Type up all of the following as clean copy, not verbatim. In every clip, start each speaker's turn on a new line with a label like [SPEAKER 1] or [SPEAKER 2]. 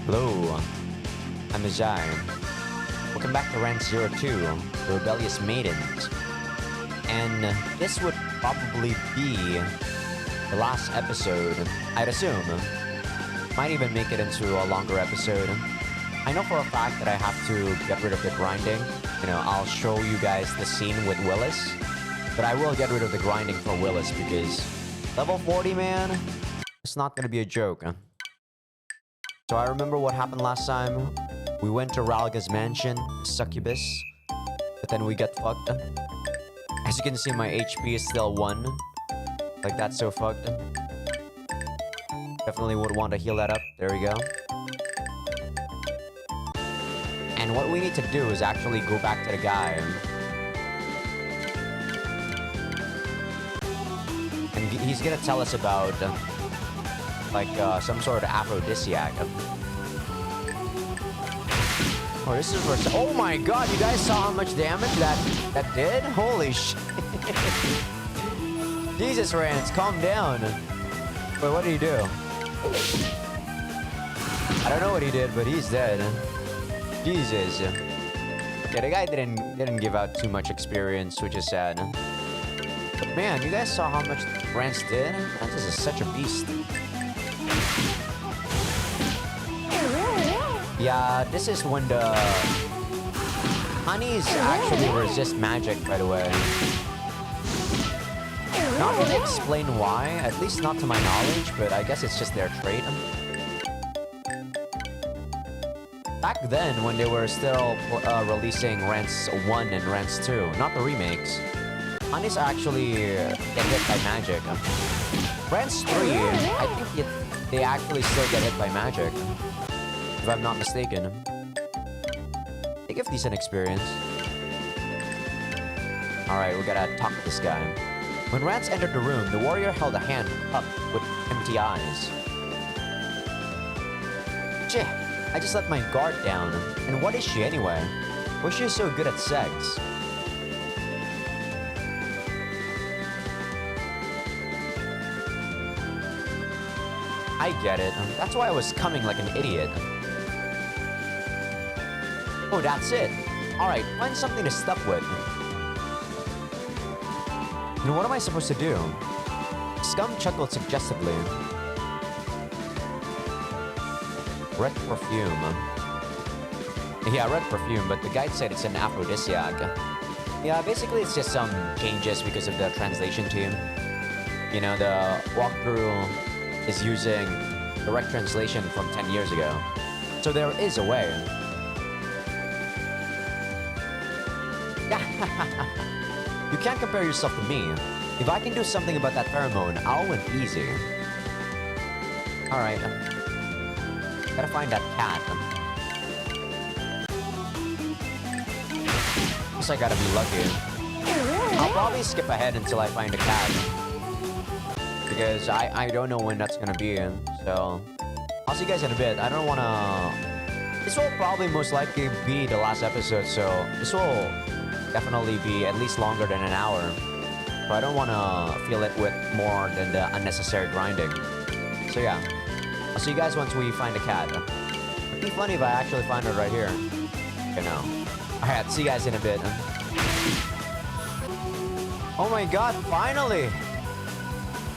[SPEAKER 1] Hello, I'm Azai. Welcome back to Rance 02, the Rebellious Maidens. And this would probably be the last episode, I'd assume. Might even make it into a longer episode. I know for a fact that I have to get rid of the grinding. You know, I'll show you guys the scene with Willis. But I will get rid of the grinding for Willis because level 40, man, it's not gonna be a joke. So I remember what happened last time. We went to Ralaga's mansion, Succubus, but then we got fucked. As you can see, my HP is still 1. Like, that's so fucked. Definitely would want to heal that up. There we go. And what we need to do is actually go back to the guy. And he's gonna tell us about some sort of aphrodisiac. Oh, this is where... Oh my god, you guys saw how much damage that did? Holy shit. Jesus, Rance, calm down. Wait, what did he do? I don't know what he did, but he's dead. Jesus. Yeah, the guy didn't give out too much experience, which is sad. But man, you guys saw how much Rance did? Rance is such a beast. Yeah, this is when the honeys actually resist magic, by the way. Not really explain why, at least not to my knowledge, but I guess it's just their trait. Back then, when they were still releasing Rance 1 and Rance 2, not the remakes, honeys actually get hit by magic. Rance 3, I think they actually still get hit by magic. If I'm not mistaken. They give decent experience. Alright, we gotta talk to this guy. When Rance entered the room, the warrior held a hand up with empty eyes. Cheh, I just let my guard down. And what is she anyway? Why is she so good at sex? I get it. That's why I was coming like an idiot. Oh, that's it. Alright, find something to stuff with. And what am I supposed to do? Scum chuckled suggestively. Red perfume. Yeah, red perfume, but the guide said it's an aphrodisiac. Yeah, basically it's just some changes because of the translation team. You know, the walkthrough is using direct translation from 10 years ago. So there is a way. You can't compare yourself to me. If I can do something about that pheromone, I'll win easy. Alright. Gotta find that cat. Guess I gotta be lucky. I'll probably skip ahead until I find a cat. Because I don't know when that's gonna be. So, I'll see you guys in a bit. I don't wanna... This will probably most likely be the last episode, so this will definitely be at least longer than an hour. So I don't want to fill it with more than the unnecessary grinding. So yeah, I'll see you guys once we find a cat. It'd be funny if I actually find it right here. Okay, no. Alright, see you guys in a bit. Oh my god, finally!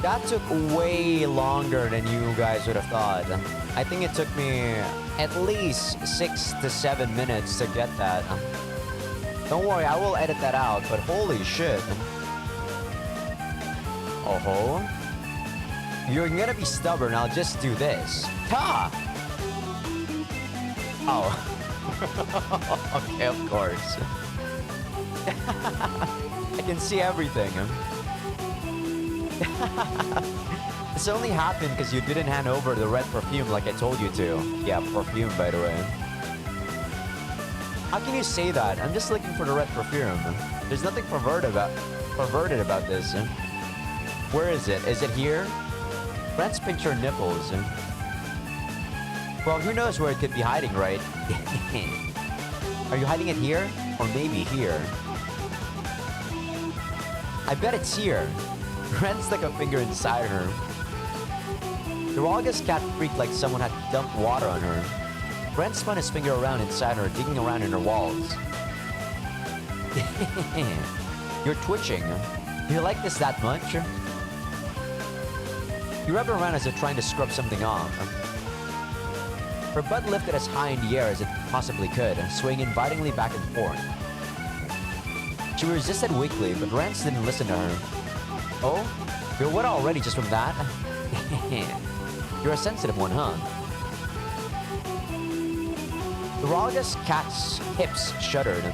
[SPEAKER 1] That took way longer than you guys would have thought. I think it took me at least 6 to 7 minutes to get that. Don't worry, I will edit that out, but holy shit. Oh-ho. You're gonna be stubborn, I'll just do this. Ta! Oh. Okay, of course. I can see everything. This only happened because you didn't hand over the red perfume like I told you to. Yeah, perfume, by the way. How can you say that? I'm just looking for the red perfume. There's nothing perverted about this. Where is it? Is it here? Let's pinch your nipples. Well, who knows where it could be hiding, right? Are you hiding it here? Or maybe here? I bet it's here. Ren stuck a finger inside her. The Ragus cat freaked like someone had dumped water on her. Rance spun his finger around inside her, digging around in her walls. You're twitching. Do you like this that much? He rubbed around as if trying to scrub something off. Her butt lifted as high in the air as it possibly could, swaying invitingly back and forth. She resisted weakly, but Rance didn't listen to her. Oh? You're wet already just from that? You're a sensitive one, huh? The Ragus cat's hips shuddered.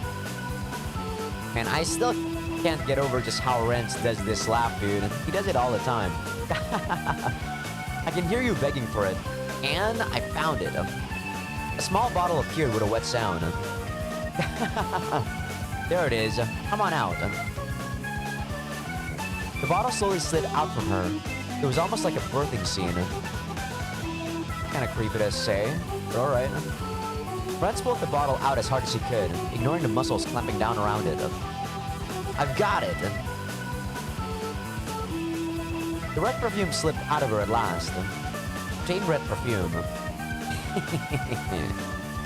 [SPEAKER 1] And I still can't get over just how Rance does this laugh, dude. He does it all the time. I can hear you begging for it. And I found it. A small bottle appeared with a wet sound. There it is. Come on out. The bottle slowly slid out from her. It was almost like a birthing scene. Kinda creepy to say, but alright. Rance pulled the bottle out as hard as he could, ignoring the muscles clamping down around it. I've got it! The red perfume slipped out of her at last. Plain red perfume.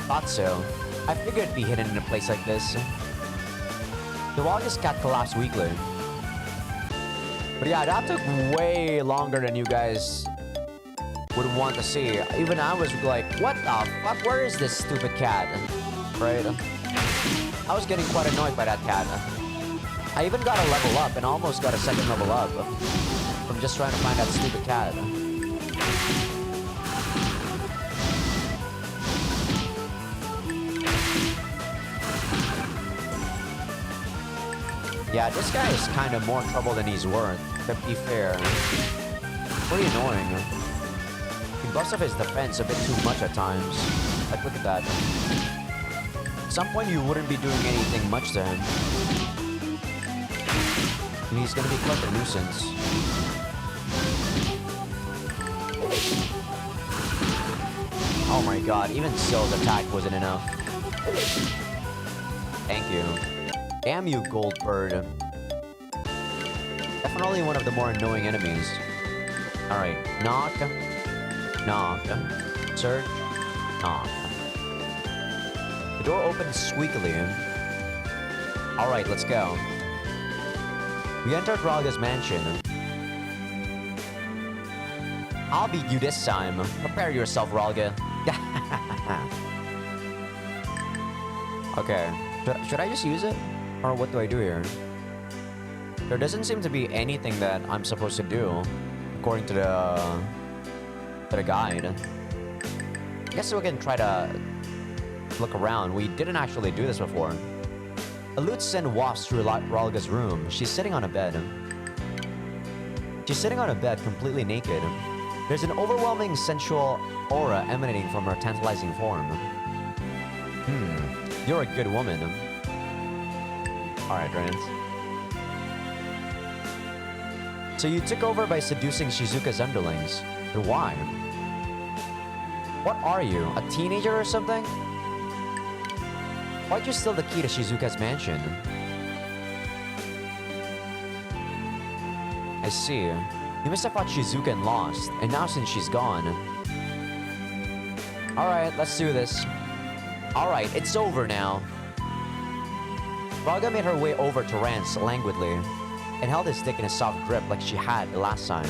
[SPEAKER 1] Thought so. I figured it'd be hidden in a place like this. The Ragus cat collapsed weakly. But yeah, that took way longer than you guys would want to see. Even I was like, what the fuck? Where is this stupid cat? Right? I was getting quite annoyed by that cat. I even got a level up and almost got a second level up from just trying to find that stupid cat. Yeah, this guy is kind of more trouble than he's worth, to be fair. Pretty annoying. He busts off his defense a bit too much at times. Like, look at that. At some point, you wouldn't be doing anything much to him. And he's gonna be quite a nuisance. Oh my god, even Sill's attack wasn't enough. Thank you. Damn you, Goldbird. Definitely one of the more annoying enemies. Alright, knock. Knock. Search. Knock. The door opened squeakily. Alright, let's go. We entered Raga's mansion. I'll beat you this time. Prepare yourself, Raga. Okay. Should I just use it? Or what do I do here? There doesn't seem to be anything that I'm supposed to do, according to the guide. I guess we can try to look around. We didn't actually do this before. A lute scent wafts through Ralga's room. She's sitting on a bed. She's sitting on a bed, completely naked. There's an overwhelming sensual aura emanating from her tantalizing form. You're a good woman. Alright, Rance. So you took over by seducing Shizuka's underlings. But why? What are you, a teenager or something? Why'd you steal the key to Shizuka's mansion? I see. You must have fought Shizuka and lost, and now since she's gone... Alright, let's do this. Alright, it's over now. Raga made her way over to Rance languidly, and held his dick in a soft grip like she had the last time.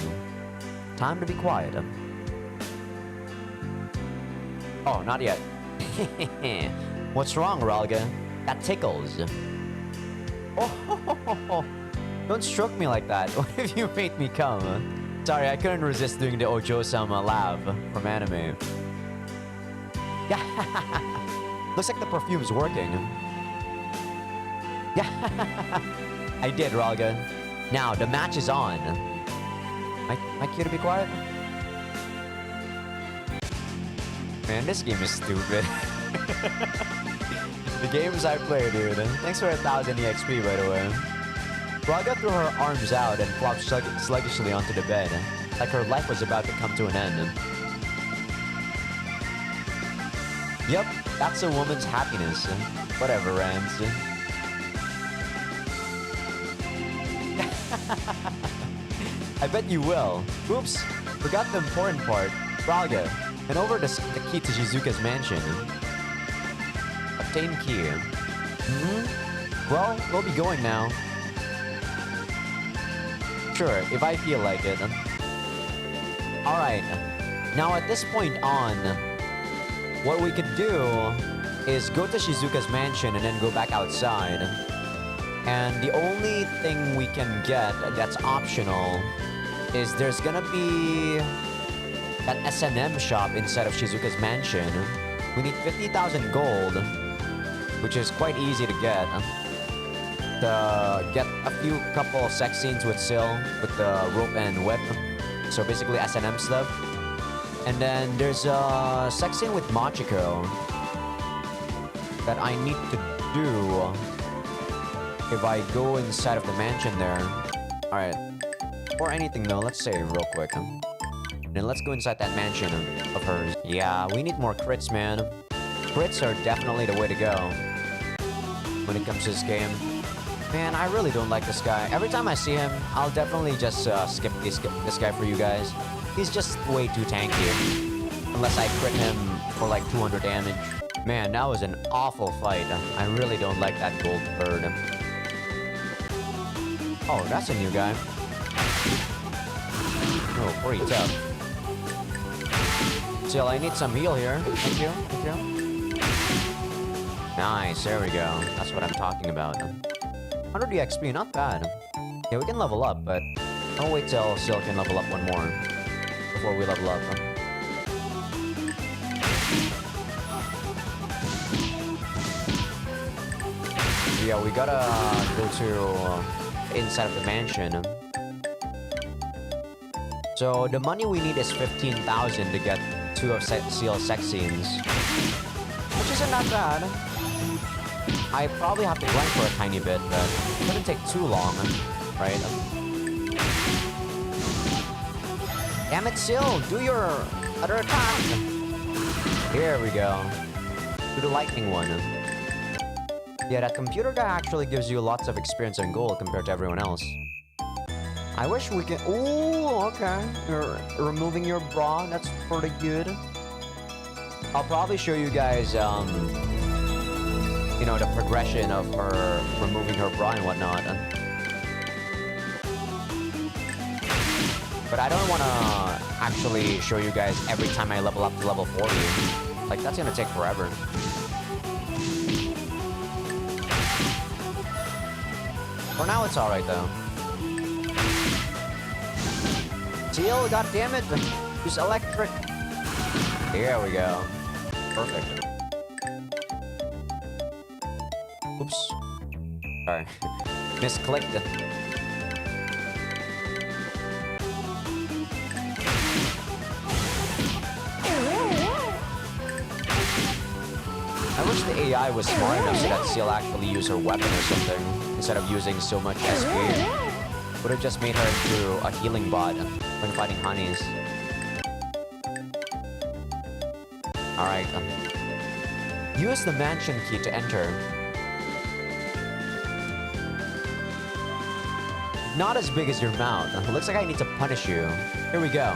[SPEAKER 1] Time to be quiet. Oh, not yet. What's wrong, Raga? That tickles. Oh, don't stroke me like that. What if you made me come? Sorry, I couldn't resist doing the Ojo-sama laugh from anime. Looks like the perfume's working. I did, Raga. Now, the match is on. Am I cute to be quiet? Man, this game is stupid. The games I play, dude. Thanks for 1,000 EXP, by the way. Raga threw her arms out and flopped sluggishly onto the bed, like her life was about to come to an end. Yep, that's a woman's happiness. Whatever, Rance. I bet you will. Oops, forgot the important part. Raga, And over the key to Shizuka's mansion. Obtain key. Well, we'll be going now. Sure, if I feel like it. Alright. Now at this point on, what we could do is go to Shizuka's mansion and then go back outside. And the only thing we can get that's optional is there's gonna be that S&M shop inside of Shizuka's mansion. We need 50,000 gold, which is quite easy to get. To get a few couple sex scenes with Sil, with the rope and whip. So basically S&M stuff. And then there's a sex scene with Machiko that I need to do if I go inside of the mansion there. Alright. Or anything though, let's say real quick. Then let's go inside that mansion of hers. Yeah, we need more crits, man. Crits are definitely the way to go when it comes to this game. Man, I really don't like this guy. Every time I see him, I'll definitely just skip this guy for you guys. He's just way too tanky. Unless I crit him for like 200 damage. Man, that was an awful fight. I really don't like that gold bird. Oh, that's a new guy. Oh, pretty tough. Still, I need some heal here. Thank you. Thank you. Nice, there we go. That's what I'm talking about. 100 XP, not bad. Yeah, we can level up, but I'll wait till Sil can level up one more before we level up. Yeah, we gotta go to inside of the mansion. So the money we need is 15,000 to get 2 of Sil's sex scenes, which isn't that bad. I probably have to grind for a tiny bit, but it shouldn't take too long, right? Damn it, Sil! Do your other attack! Here we go. Do the lightning one. Yeah, that computer guy actually gives you lots of experience and gold compared to everyone else. I wish we could... Ooh, okay. You're removing your bra. That's pretty good. I'll probably show you guys, you know, the progression of her removing her bra and whatnot. But I don't want to actually show you guys every time I level up to level 40. Like, that's gonna take forever. For now, it's alright, though. Seal, goddammit! Use electric! Here we go. Perfect. Oops. Sorry. Misclicked. I wish the AI was smart enough so that Seal actually used her weapon or something, instead of using so much SP. Would have just made her into a healing bot when fighting honeys. Alright. Use the mansion key to enter. Not as big as your mouth. Looks like I need to punish you. Here we go.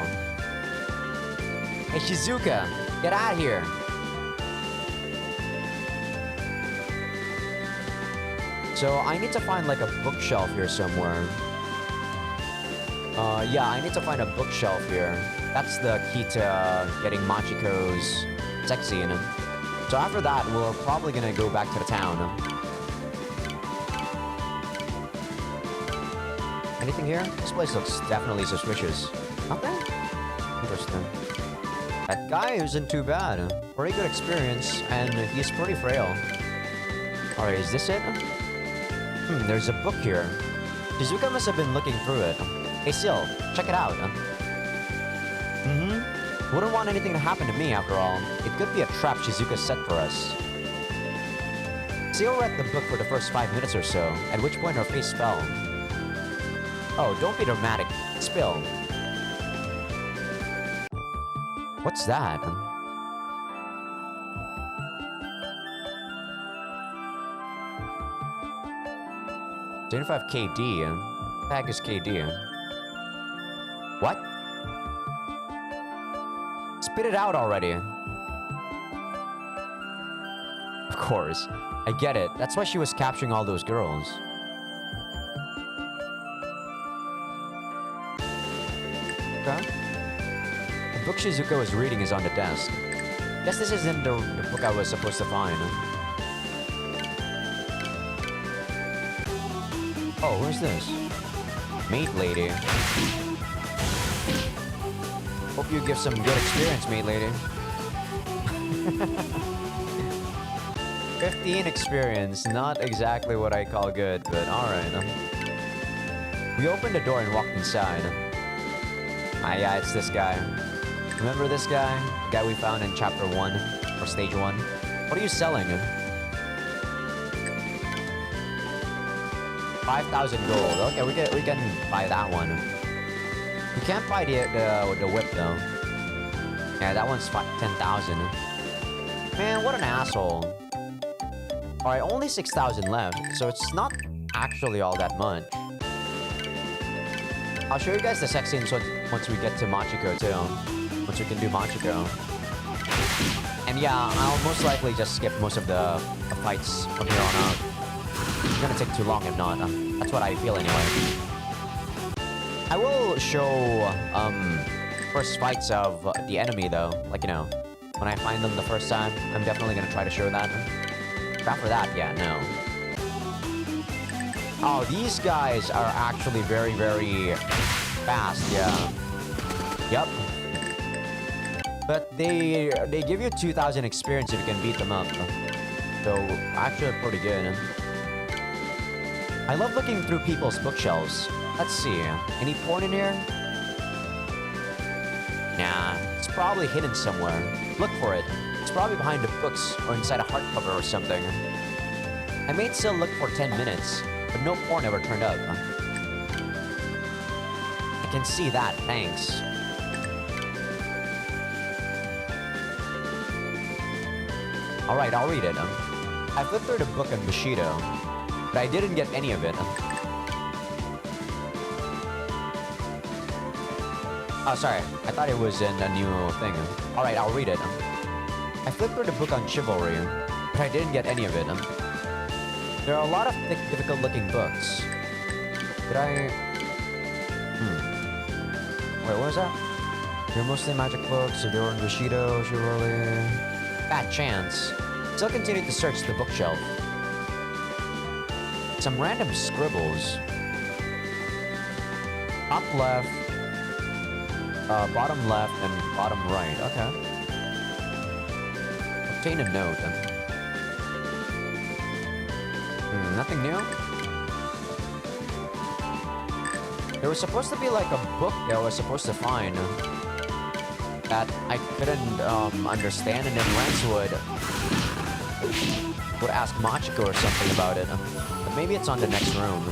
[SPEAKER 1] Hey, Shizuka, get out of here. So I need to find like a bookshelf here somewhere. Yeah, I need to find a bookshelf here. That's the key to getting Machiko's sex scene. So after that, we're probably gonna go back to the town. Anything here? This place looks definitely suspicious. Okay. Interesting. That guy isn't too bad. Pretty good experience, and he's pretty frail. Alright, is this it? There's a book here. Shizuka must have been looking through it. Hey, Sil, check it out. Wouldn't want anything to happen to me, after all. It could be a trap Shizuka set for us. Sil read the book for the first 5 minutes or so, at which point her face fell. Oh, don't be dramatic. Spill. What's that? 25 KD. What the heck is KD? What? spit it out already. Of course. I get it. That's why she was capturing all those girls. Okay. The book Shizuka was reading is on the desk. Guess this isn't the book I was supposed to find. Oh, where's this? Maid lady. Hope you give some good experience, maid lady. 15 experience, not exactly what I call good, but alright. We opened the door and walked inside. Ah yeah, it's this guy. Remember this guy? The guy we found in chapter 1, or stage 1? What are you selling? 5,000 gold. Okay, we can buy that one. We can't buy the whip though. Yeah, that one's 10,000. Man, what an asshole. Alright, only 6,000 left, so it's not actually all that much. I'll show you guys the sex scenes once we get to Machiko too. Once we can do Machiko. And yeah, I'll most likely just skip most of the fights from here on out. It's gonna take too long if not. That's what I feel anyway. I will show first fights of the enemy though. Like, you know, when I find them the first time, I'm definitely gonna try to show that. But after that, yeah, no. Oh, these guys are actually very, very fast, yeah. Yup. But they give you 2,000 experience if you can beat them up. So, actually pretty good. I love looking through people's bookshelves. Let's see, any porn in here? Nah, it's probably hidden somewhere. Look for it. It's probably behind the books or inside a hardcover or something. I made Sil look for 10 minutes, but no porn ever turned up. I can see that, thanks. Alright, I'll read it. I flipped through the book on Bushido, but I didn't get any of it. Oh, sorry. I thought it was in a new thing. Alright, I'll read it. I flipped through the book on chivalry, but I didn't get any of it. There are a lot of thick, difficult-looking books. Did I... Wait, what was that? They're mostly magic books, if they were in Bushido, chivalry... Bad chance. Still continued to search the bookshelf. Some random scribbles. Top left, bottom left, and bottom right. Okay. Obtain a note. Nothing new? There was supposed to be like a book that I was supposed to find that I couldn't understand, and then Rance would ask Machiko or something about it. But maybe it's on the next room.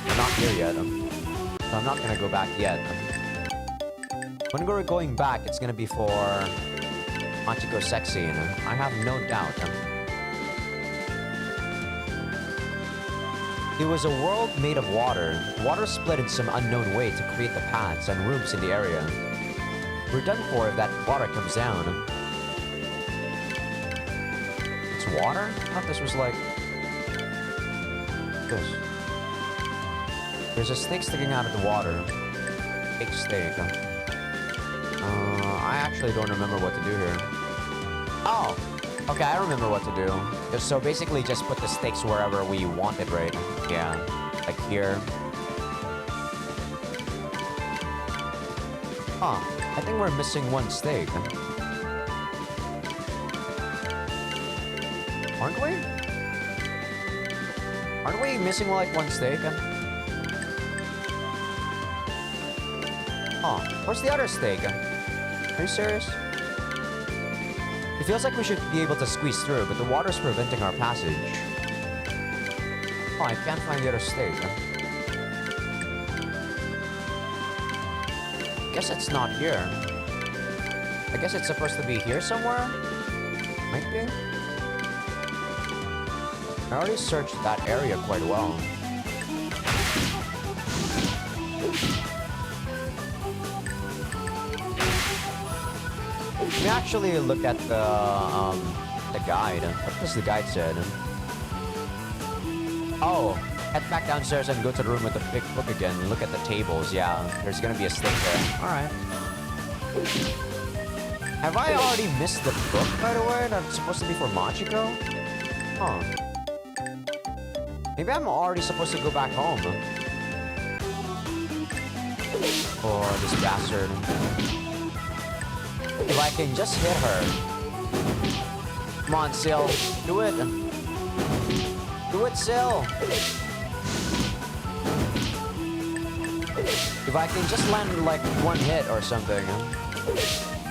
[SPEAKER 1] I'm not here yet, so I'm not gonna go back yet. When we're going back, it's gonna be for Machiko's sex scene. I have no doubt. It was a world made of water. Water split in some unknown way to create the paths and rooms in the area. We're done for if that water comes down. It's water? I thought this was like... this. There's a snake sticking out of the water. Big snake. I actually don't remember what to do here. Oh! Okay, I remember what to do. So basically just put the stakes wherever we want it, right? Yeah. Like here. Huh. I think we're missing one stake. Aren't we? Aren't we missing like one stake? Oh, where's the other stake? Are you serious? It feels like we should be able to squeeze through, but the water's preventing our passage. Oh, I can't find the other stake. I guess it's not here. I guess it's supposed to be here somewhere? Might be. I already searched that area quite well. Let me actually look at the guide. What does the guide said? Oh, head back downstairs and go to the room with the big book again. Look at the tables. Yeah, there's gonna be a snake there. Alright. Have I already missed the book, by the way? That's supposed to be for Machiko? Huh. Maybe I'm already supposed to go back home. Oh, this bastard. If I can just hit her. Come on, Sil. Do it. Do it, Sil. If I can just land like one hit or something.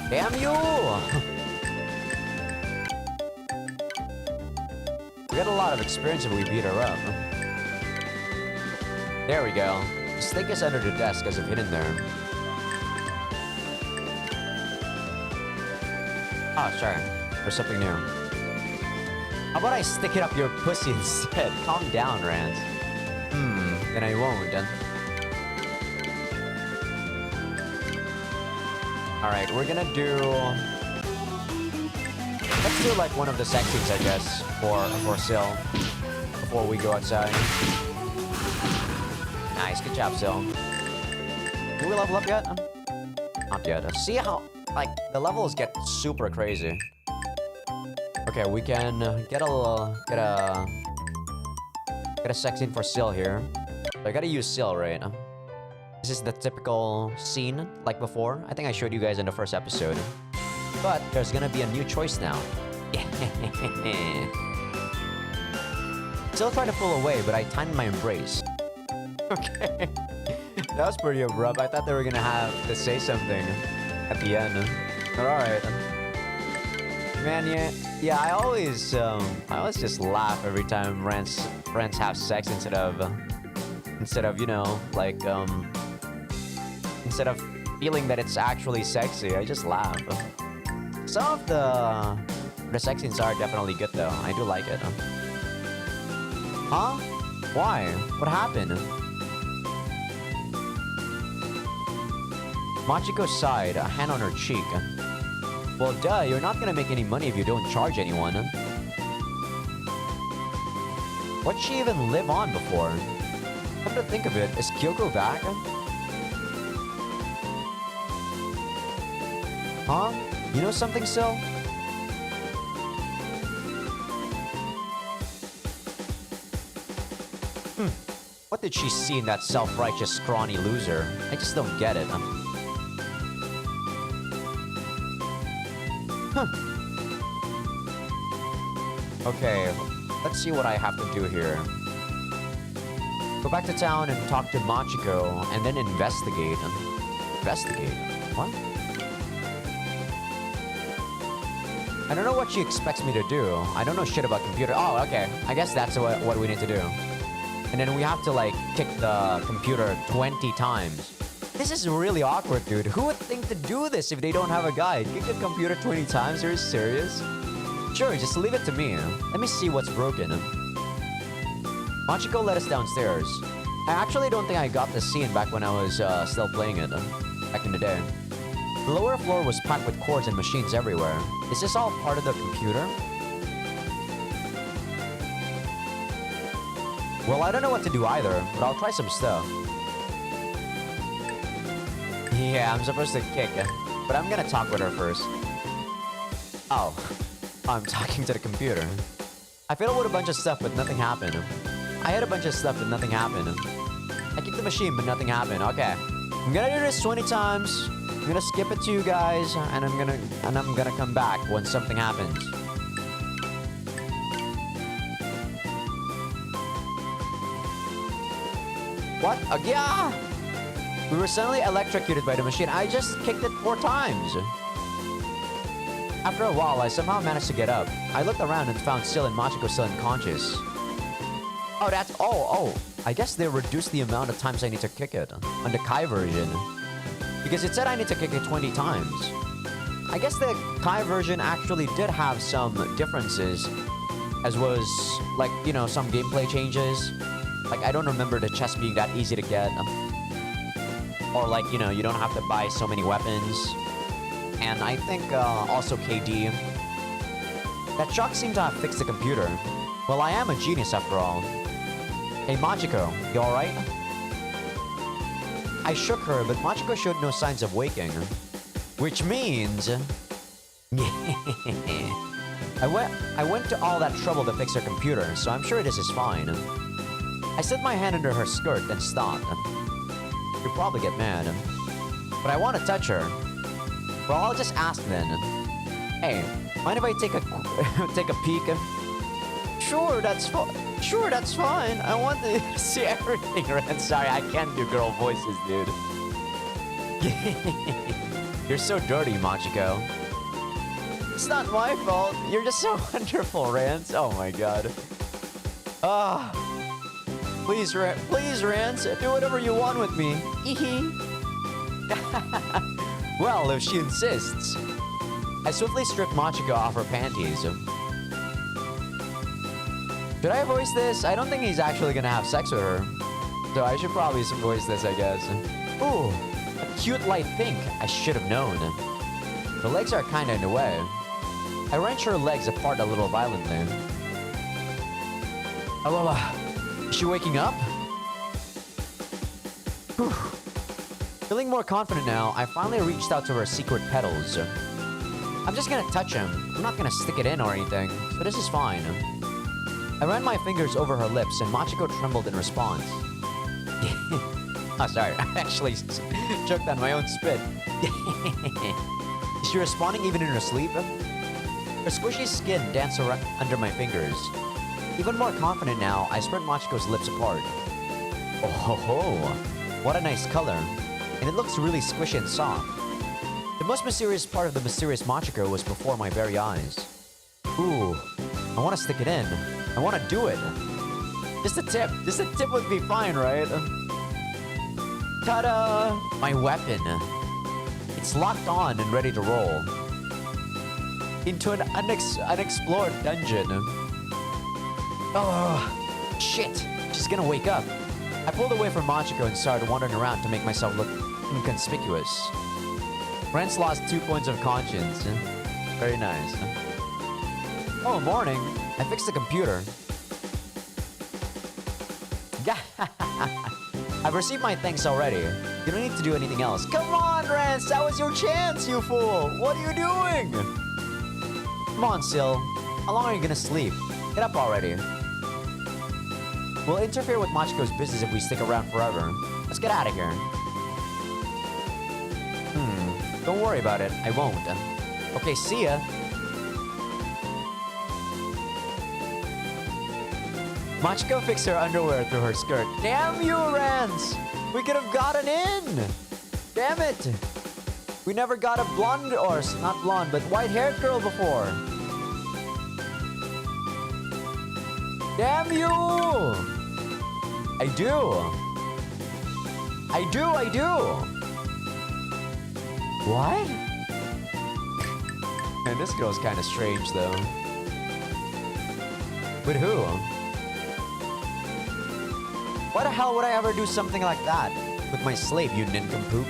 [SPEAKER 1] Damn you! We got a lot of experience if we beat her up. There we go. The snake is under the desk as if hidden there. Oh, sure. There's something new. How about I stick it up your pussy instead? Calm down, Rance. Then I won't. Alright, we're gonna do... Let's do like one of the sex scenes, I guess, for Sil. Before we go outside. Nice, good job, Sil. Do we level up yet? Not yet. See how, like, the levels get super crazy. Okay, we can get a sex scene for Sil here. So I gotta use Sil, right? This is the typical scene, like before. I think I showed you guys in the first episode. But there's gonna be a new choice now. Still trying to pull away, but I timed my embrace. Okay. That was pretty abrupt. I thought they were gonna have to say something at the end. But alright. Man, yeah, I always just laugh every time Rance have sex instead of, you know, like, instead of feeling that it's actually sexy, I just laugh. Some of the sex scenes are definitely good though. I do like it. Huh? Why? What happened? Machiko sighed, a hand on her cheek. Well, duh, you're not gonna make any money if you don't charge anyone. What'd she even live on before? Come to think of it, is Kyoko back? Huh? You know something, Sil? What did she see in that self-righteous, scrawny loser? I just don't get it. Okay, let's see what I have to do here. Go back to town and talk to Machiko, and then investigate. Investigate? What? I don't know what she expects me to do. I don't know shit about computer. Oh, okay. I guess that's what we need to do. And then we have to, like, kick the computer 20 times. This is really awkward, dude. Who would think to do this if they don't have a guide? Kick the computer 20 times? Are you serious? Sure, just leave it to me. Let me see what's broken. Machiko led us downstairs. I actually don't think I got this scene back when I was still playing it. Back in the day. The lower floor was packed with cords and machines everywhere. Is this all part of the computer? Well, I don't know what to do either, but I'll try some stuff. Yeah, I'm supposed to kick, but I'm gonna talk with her first. Oh, I'm talking to the computer. I fiddled with a bunch of stuff, but nothing happened. I had a bunch of stuff, but nothing happened. I kicked the machine, but nothing happened. Okay, I'm gonna do this 20 times. I'm gonna skip it to you guys, and I'm gonna come back when something happens. What? Yeah! We were suddenly electrocuted by the machine. I just kicked it 4 times. After a while, I somehow managed to get up. I looked around and found Sil and Machiko still unconscious. Oh, that's... Oh. I guess they reduced the amount of times I need to kick it on the Kai version. Because it said I need to kick it 20 times. I guess the Kai version actually did have some differences. As was, like, you know, some gameplay changes. Like, I don't remember the chest being that easy to get. Or, like, you know, you don't have to buy so many weapons. and I think also KD. That shock seemed to have fixed the computer. Well, I am a genius after all. Hey, Machiko, you alright? I shook her, but Machiko showed no signs of waking. Which means... I went to all that trouble to fix her computer, so I'm sure this is fine. I slid my hand under her skirt and stopped. You'll probably get mad. But I want to touch her. Well, I'll just ask then. Hey, mind if I take a take a peek? Sure, that's fine. Sure, that's fine. I want to see everything. Sorry, I can't do girl voices, dude. You're so dirty, Machiko. It's not my fault. You're just so wonderful, Rance. Oh my god. Please, Rance, do whatever you want with me. Well, if she insists. I swiftly stripped Machiko off her panties. Should I voice this? I don't think he's actually gonna have sex with her. So I should probably voice this, I guess. Ooh, a cute light pink. I should have known. Her legs are kinda in the way. I wrench her legs apart a little violently. Is she waking up? Whew. Feeling more confident now, I finally reached out to her secret petals. I'm just gonna touch him. I'm not gonna stick it in or anything, so this is fine. I ran my fingers over her lips and Machiko trembled in response. Oh, sorry, I actually choked on my own spit. Is she responding even in her sleep? Her squishy skin danced under my fingers. Even more confident now, I spread Machiko's lips apart. Oh ho ho! What a nice color. And it looks really squishy and soft. The most mysterious part of the mysterious Machiko was before my very eyes. Ooh, I want to stick it in. I want to do it. Just a tip. Just a tip would be fine, right? Ta-da! My weapon. It's locked on and ready to roll. Into an unexplored dungeon. Oh, shit. She's gonna wake up. I pulled away from Machiko and started wandering around to make myself look inconspicuous. Rance lost 2 points of conscience. Very nice. Oh, morning. I fixed the computer. I've received my thanks already. You don't need to do anything else. Come on, Rance! That was your chance, you fool! What are you doing? Come on, Sil. How long are you gonna sleep? Get up already. We'll interfere with Machiko's business if we stick around forever. Let's get out of here. Don't worry about it. I won't. Okay, see ya. Machiko fixed her underwear through her skirt. Damn you, Rance! We could have gotten in! Damn it! We never got a blonde, or not blonde, but white-haired girl before. Damn you! I do. What? Man, this girl's kind of strange, though. With who? Why the hell would I ever do something like that? With my slave, you nincompoop.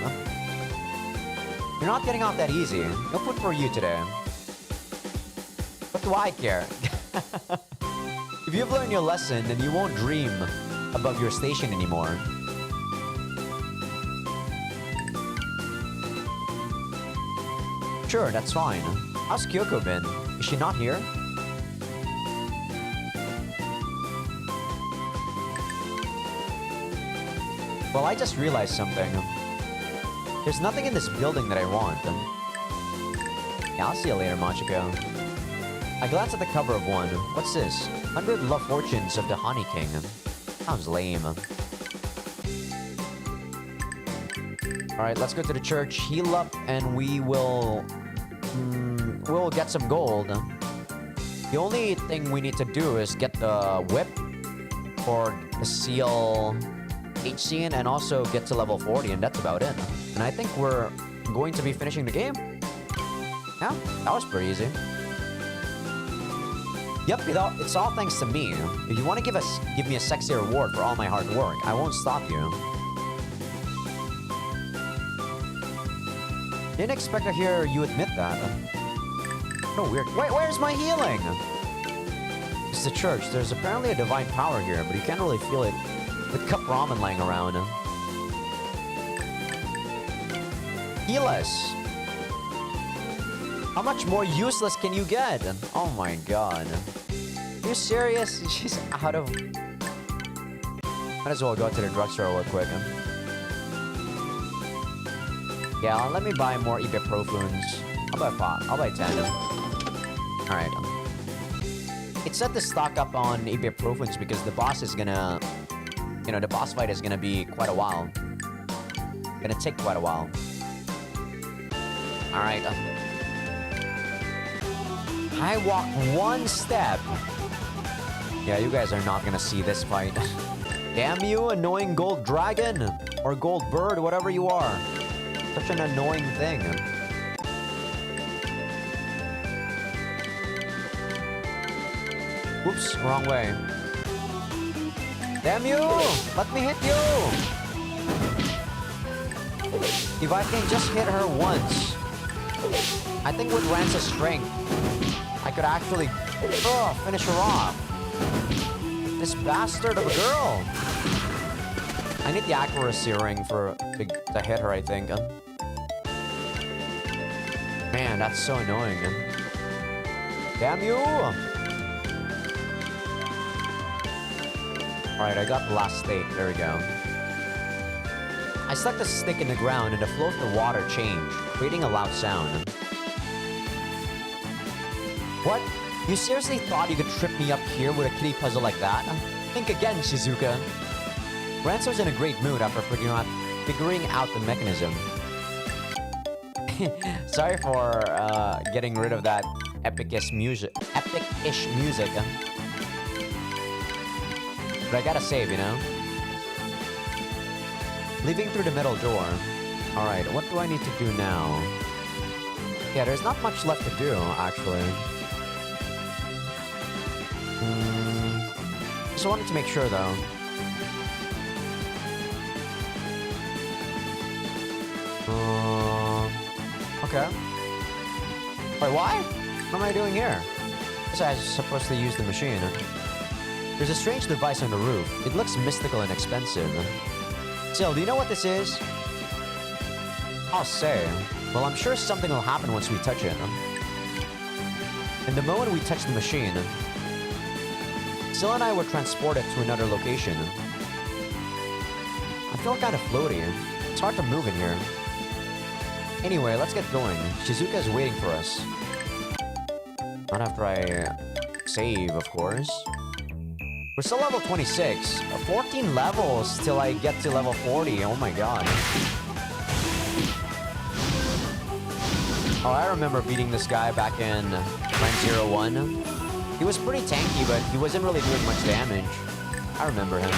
[SPEAKER 1] You're not getting off that easy. No food for you today. What do I care? If you've learned your lesson, then you won't dream above your station anymore. Sure, that's fine. How's Kyoko been? Is she not here? Well, I just realized something. There's nothing in this building that I want. Yeah, I'll see you later, Machiko. I glanced at the cover of one. What's this? 100 Love Fortunes of the Honey King. Sounds lame. Alright, let's go to the church, heal up, and we will... we'll get some gold. The only thing we need to do is get the whip for the seal HC and also get to level 40, and that's about it. And I think we're going to be finishing the game. Yeah, that was pretty easy. Yep, it's all thanks to me. If you want to give me a sexy reward for all my hard work, I won't stop you. Didn't expect to hear you admit that. No weird. Wait, where's my healing? It's the church. There's apparently a divine power here, but you can't really feel it with cup ramen lying around. Heal us. How much more useless can you get? Oh my god. Are you serious? She's out of... Might as well go to the drugstore real quick. Yeah, let me buy more ibuprofens. I'll buy 5. I'll buy 10. Alright. It said to stock up on ibuprofens because the boss is gonna... You know, the boss fight is gonna be quite a while. Gonna take quite a while. Alright. I walk 1 step. Yeah, you guys are not gonna see this fight. Damn you, annoying gold dragon! Or gold bird, whatever you are. Such an annoying thing. Whoops, wrong way. Damn you! Let me hit you! If I can just hit her once. I think with Rance's strength, I could actually finish her off. This bastard of a girl! I need the accuracy ring to hit her, I think. Man, that's so annoying. Damn you! Alright, I got the last stake. There we go. I stuck the stick in the ground and the flow of the water changed, creating a loud sound. What? You seriously thought you could trip me up here with a kitty puzzle like that? Think again, Shizuka. Rance was in a great mood after figuring out the mechanism. Sorry for getting rid of that epic-ish music. But I gotta save, you know? Leaving through the middle door. Alright, what do I need to do now? Yeah, there's not much left to do, actually. Just wanted to make sure, though. Okay. Wait, why? What am I doing here? I guess I was supposed to use the machine. There's a strange device on the roof. It looks mystical and expensive. Still, do you know what this is? I'll say. Well, I'm sure something will happen once we touch it. And the moment we touch the machine, Syl and I were transported to another location. I feel kind of floaty. It's hard to move in here. Anyway, let's get going. Shizuka is waiting for us. Not after I save, of course. We're still level 26. 14 levels till I get to level 40. Oh my god. Oh, I remember beating this guy back in Rank 01. He was pretty tanky, but he wasn't really doing much damage. I remember him.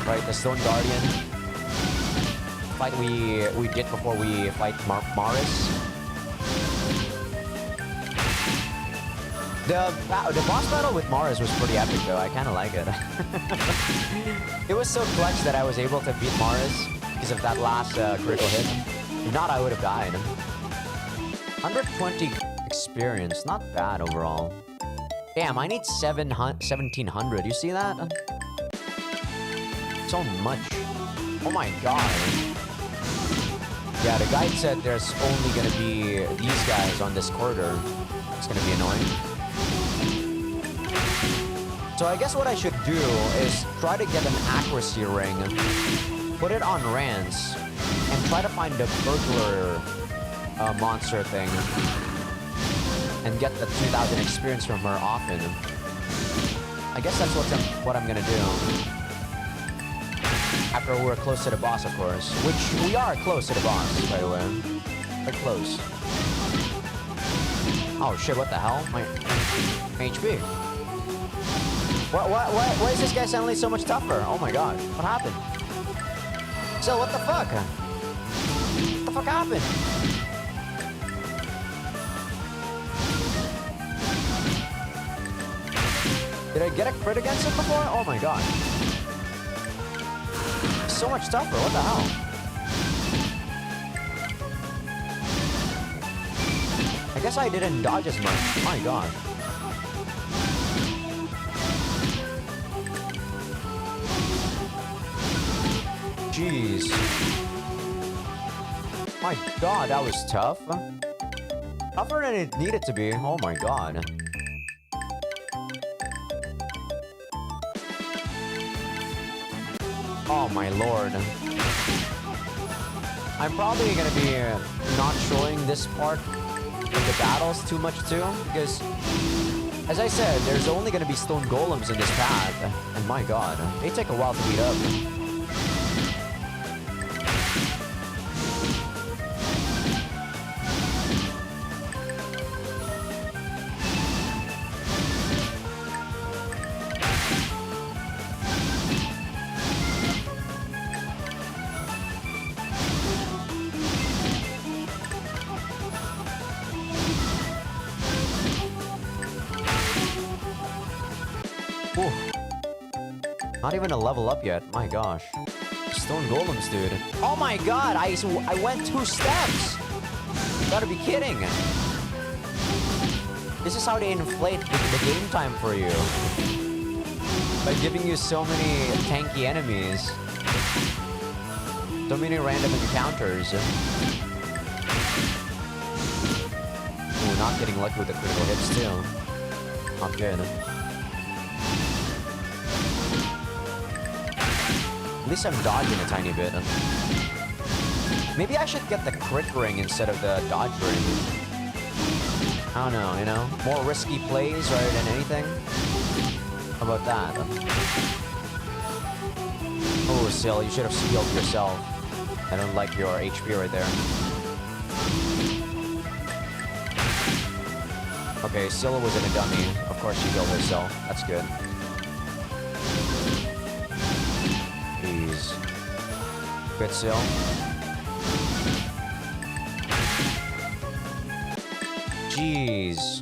[SPEAKER 1] Right, the Stone Guardian. Fight we did before we fight Maris. The boss battle with Maris was pretty epic though. I kind of like it. It was so clutch that I was able to beat Maris because of that last critical hit. If not, I would have died. 120 experience, not bad overall. Damn, I need 1700. You see that? So much. Oh my god. Yeah, the guide said there's only gonna be these guys on this corridor. It's gonna be annoying. So I guess what I should do is try to get an accuracy ring, put it on Rance, and try to find the burglar monster thing, and get the 2000 experience from her often. I guess that's what I'm gonna do. After we're close to the boss, of course. Which, we are close to the boss, by the way. We're close. Oh shit, what the hell? My HP. Why is this guy suddenly so much tougher? Oh my god. What happened? So, what the fuck? What the fuck happened? Did I get a crit against him before? Oh my god. So much tougher, what the hell? guess I didn't dodge as much. My god. Jeez. My god, that was tough. Tougher than it needed to be. Oh my god. Oh my lord. I'm probably gonna be not showing this part of the battles too much too, because as I said, there's only gonna be stone golems in this path, and my god, they take a while to beat up. Ooh. Not even a level up yet. My gosh. Stone golems, dude. Oh my god, I went 2 steps. You gotta be kidding. This is how they inflate the game time for you. By giving you so many tanky enemies. So many random encounters. Ooh, not getting lucky with the critical hits too. Not good. At least I'm dodging a tiny bit. Maybe I should get the crit ring instead of the dodge ring. I don't know, you know? More risky plays rather than anything. How about that? Oh, Sil, you should have healed yourself. I don't like your HP right there. Okay, Scylla wasn't a dummy. Of course she healed herself. That's good. Jeez. Good Sil. Jeez.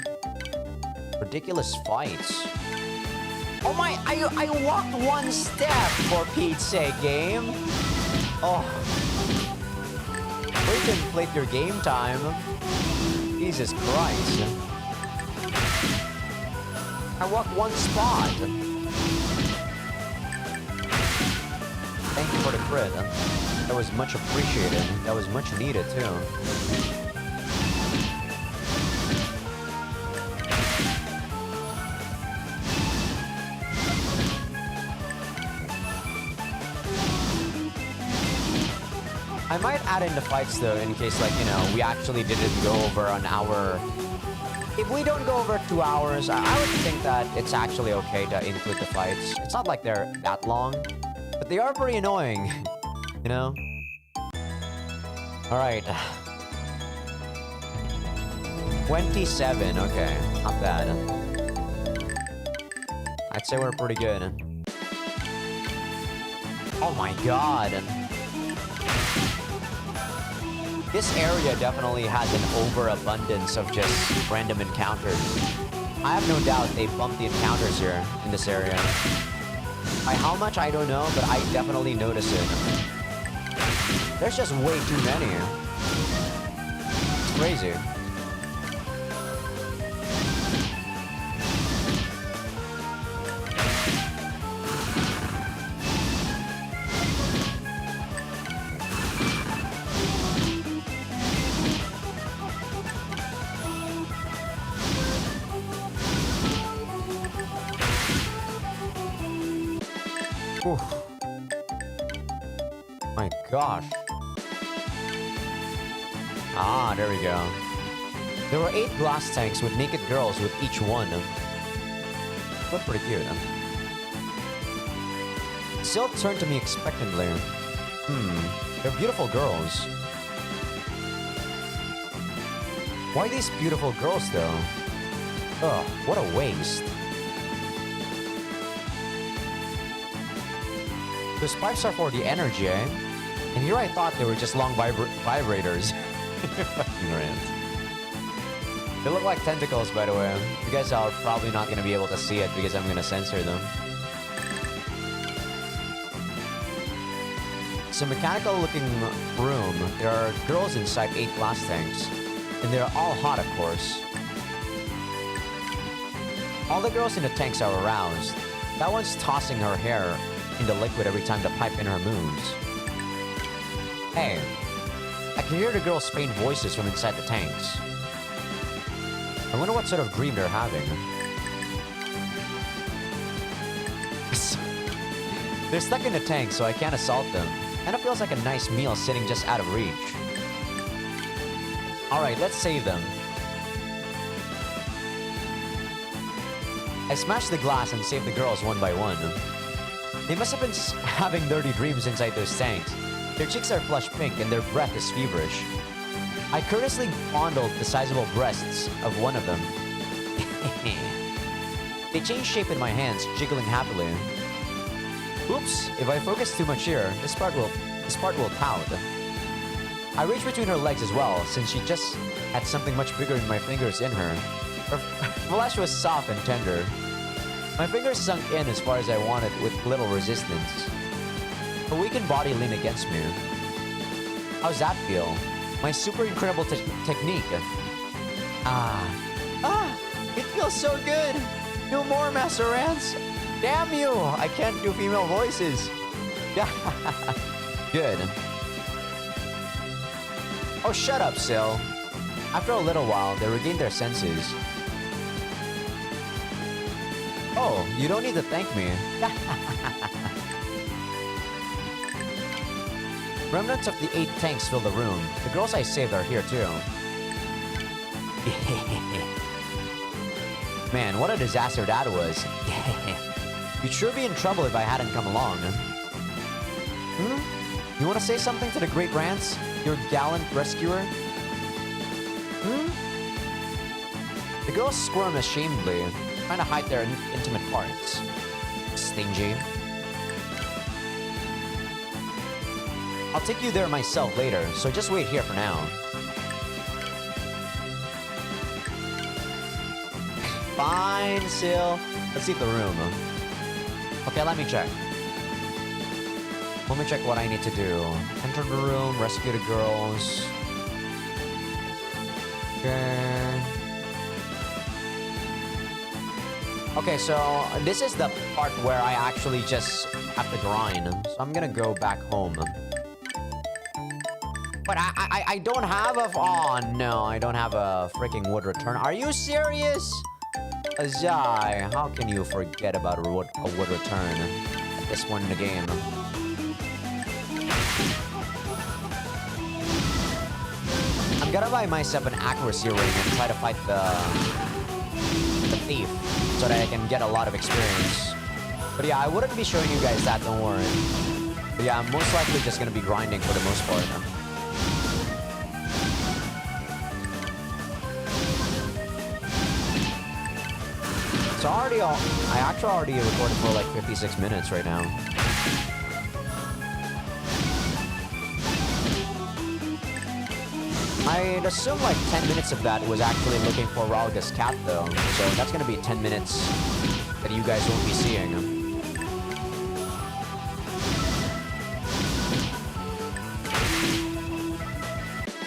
[SPEAKER 1] Ridiculous fights. Oh my, I walked 1 step for Pete's sake, game. Oh. We can inflate your game time. Jesus Christ. I walked 1 spot. Thank you for the crit. That was much appreciated. That was much needed too. I might add in the fights though, in case, like, you know, we actually didn't go over an hour. If we don't go over 2 hours, I would think that it's actually okay to include the fights. It's not like they're that long, but they are pretty annoying, you know? Alright. 27, okay. Not bad. I'd say we're pretty good. Oh my god. This area definitely has an overabundance of just random encounters. I have no doubt they bumped the encounters here in this area. By how much, I don't know, but I definitely notice it. There's just way too many. It's crazy. Oof. My gosh. Ah, there we go. There were 8 glass tanks with naked girls with each one. Look pretty cute. Sil turned to me expectantly. They're beautiful girls. Why these beautiful girls though? Ugh, what a waste. Those pipes are for the energy, eh? And here I thought they were just long vibrators. Fucking Rance. They look like tentacles, by the way. You guys are probably not going to be able to see it because I'm going to censor them. It's a mechanical looking room. There are girls inside 8 glass tanks. And they're all hot, of course. All the girls in the tanks are aroused. That one's tossing her hair in the liquid every time to pipe in her moves. Hey, I can hear the girls' faint voices from inside the tanks. I wonder what sort of dream they're having. They're stuck in the tank, so I can't assault them. And it feels like a nice meal sitting just out of reach. Alright, let's save them. I smashed the glass and saved the girls one by one. They must have been having dirty dreams inside those tanks. Their cheeks are flush pink and their breath is feverish. I courteously fondled the sizable breasts of one of them. They changed shape in my hands, jiggling happily. Oops, if I focus too much here, this part will pout. I reached between her legs as well, since she just had something much bigger than my fingers in her. Her flesh was soft and tender. My fingers sunk in as far as I wanted with little resistance. Her weakened body leaned against me. How's that feel? My super incredible technique. It feels so good! Do more, Master Rance! Damn you! I can't do female voices. Good. Oh, shut up, Sil. After a little while, they regained their senses. Oh, you don't need to thank me. Remnants of the 8 tanks fill the room. The girls I saved are here too. Man, what a disaster that was. You'd sure be in trouble if I hadn't come along. You want to say something to the great Rance? Your gallant rescuer? The girls squirm ashamedly, trying to hide their intimate parts. Stingy. I'll take you there myself later, so just wait here for now. Fine, Sil. Let's leave the room. Okay, let me check. Let me check what I need to do. Enter the room, rescue the girls. Okay. Okay, so this is the part where I actually just have to grind. So I'm gonna go back home. But I don't have a... Oh, no. I don't have a freaking wood return. Are you serious? Azai, how can you forget about a wood return at this point in the game? I'm gonna buy myself an accuracy ring and try to fight the thief so that I can get a lot of experience. But yeah, I wouldn't be showing you guys that, don't worry. But yeah, I'm most likely just gonna be grinding for the most part. So I actually already recorded for like 56 minutes right now. I'd assume like 10 minutes of that was actually looking for Ragus' cat though. So that's gonna be 10 minutes that you guys won't be seeing.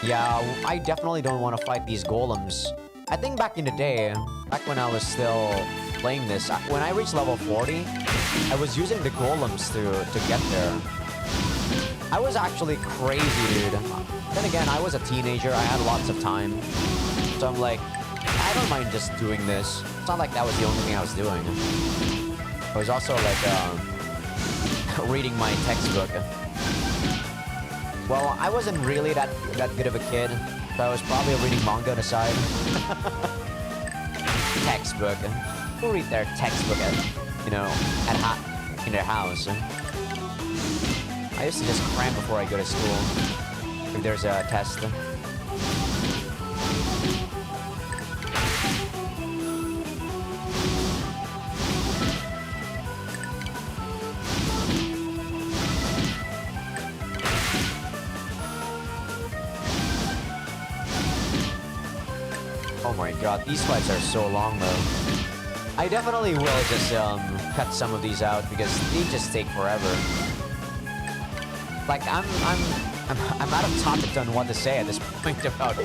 [SPEAKER 1] Yeah, I definitely don't want to fight these golems. I think back in the day, back when I was still playing this, when I reached level 40, I was using the golems to get there. I was actually crazy, dude. Then again, I was a teenager, I had lots of time. So I'm like, I don't mind just doing this. It's not like that was the only thing I was doing. I was also like, reading my textbook. Well, I wasn't really that good of a kid. So I was probably reading manga on the side. Textbook. Who read their textbook at, you know, in their house? I used to just cram before I go to school. If there's a test. Oh my god, these fights are so long though. I definitely will just cut some of these out because they just take forever. Like I'm I'm out of topics on what to say at this point about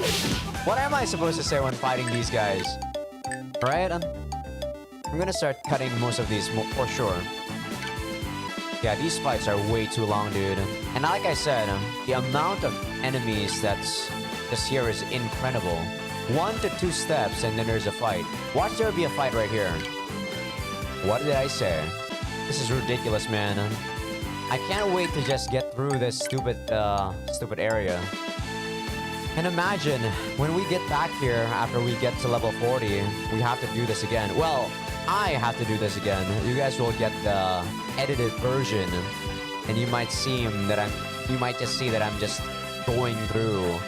[SPEAKER 1] what am I supposed to say when fighting these guys? Right? I'm gonna start cutting most of these for sure. Yeah, these fights are way too long, dude. And like I said, the amount of enemies that's just here is incredible. 1 to 2 steps and then there's a fight. Watch there be a fight right here. What did I say? This is ridiculous, man. I can't wait to just get through this stupid area. And imagine, when we get back here after we get to level 40, we have to do this again. Well, I have to do this again. You guys will get the edited version, and you might just see that I'm just going through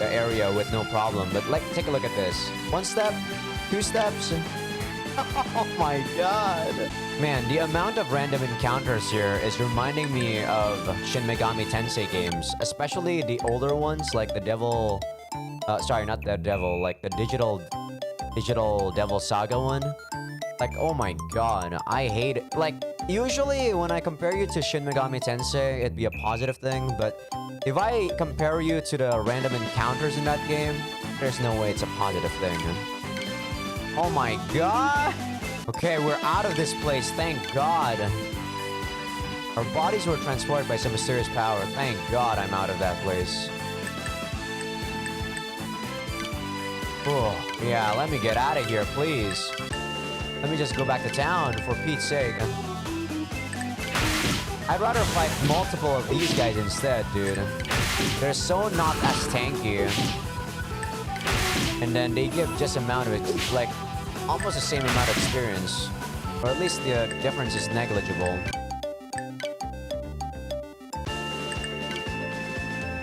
[SPEAKER 1] the area with no problem. But like, take a look at this. 1 step, 2 steps. Oh my god. Man, the amount of random encounters here is reminding me of Shin Megami Tensei games. Especially the older ones, like the Devil... sorry, not the Devil. Like the Digital Devil Saga one. Like, oh my god. I hate it. Like, usually when I compare you to Shin Megami Tensei, it'd be a positive thing. But if I compare you to the random encounters in that game, there's no way it's a positive thing. Oh my god! Okay, we're out of this place, thank god. Our bodies were transported by some mysterious power. Thank god I'm out of that place. Oh, yeah, let me get out of here, please. Let me just go back to town, for Pete's sake. I'd rather fight multiple of these guys instead, dude. They're so not as tanky. And then they give just amount of it, like almost the same amount of experience, or at least the difference is negligible.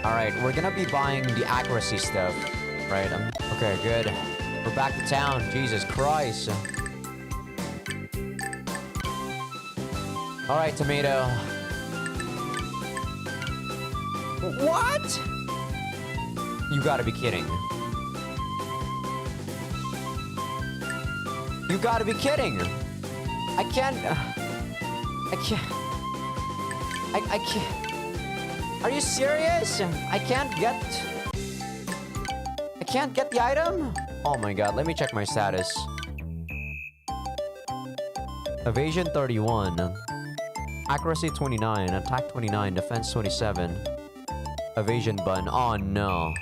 [SPEAKER 1] All right, we're gonna be buying the accuracy stuff, right? Okay, good. We're back to town. Jesus Christ. All right, tomato. What? You gotta be kidding. You gotta be kidding! I can't... I can't... I can't... Are you serious? I can't get the item? Oh my god, let me check my status. Evasion 31. Accuracy 29. Attack 29. Defense 27. Evasion button. Oh no.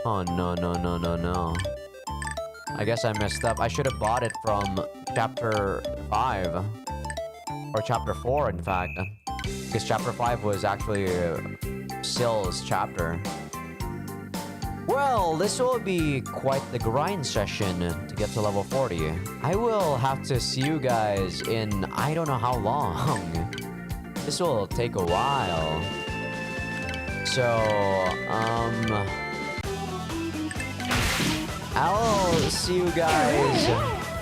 [SPEAKER 1] Oh no, no, no, no, no. I guess I messed up. I should have bought it from chapter 5. Or chapter 4, in fact. Because chapter 5 was actually Sill's chapter. Well, this will be quite the grind session to get to level 40. I will have to see you guys in I don't know how long. This will take a while. So, I'll see you guys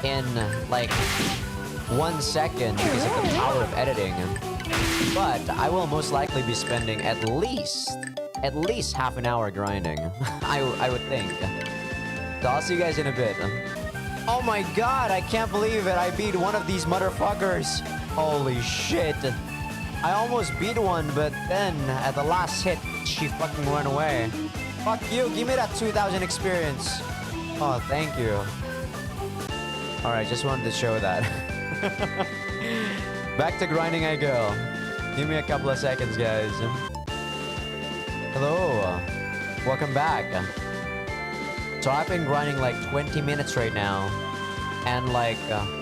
[SPEAKER 1] in like 1 second because of the power of editing. But I will most likely be spending at least half an hour grinding. I would think. So I'll see you guys in a bit. Oh my god, I can't believe it. I beat one of these motherfuckers. Holy shit. I almost beat one, but then at the last hit, she fucking ran away. Fuck you, give me that 2,000 experience. Oh, thank you. Alright, just wanted to show that. Back to grinding I go. Give me a couple of seconds, guys. Hello. Welcome back. So I've been grinding like 20 minutes right now. And like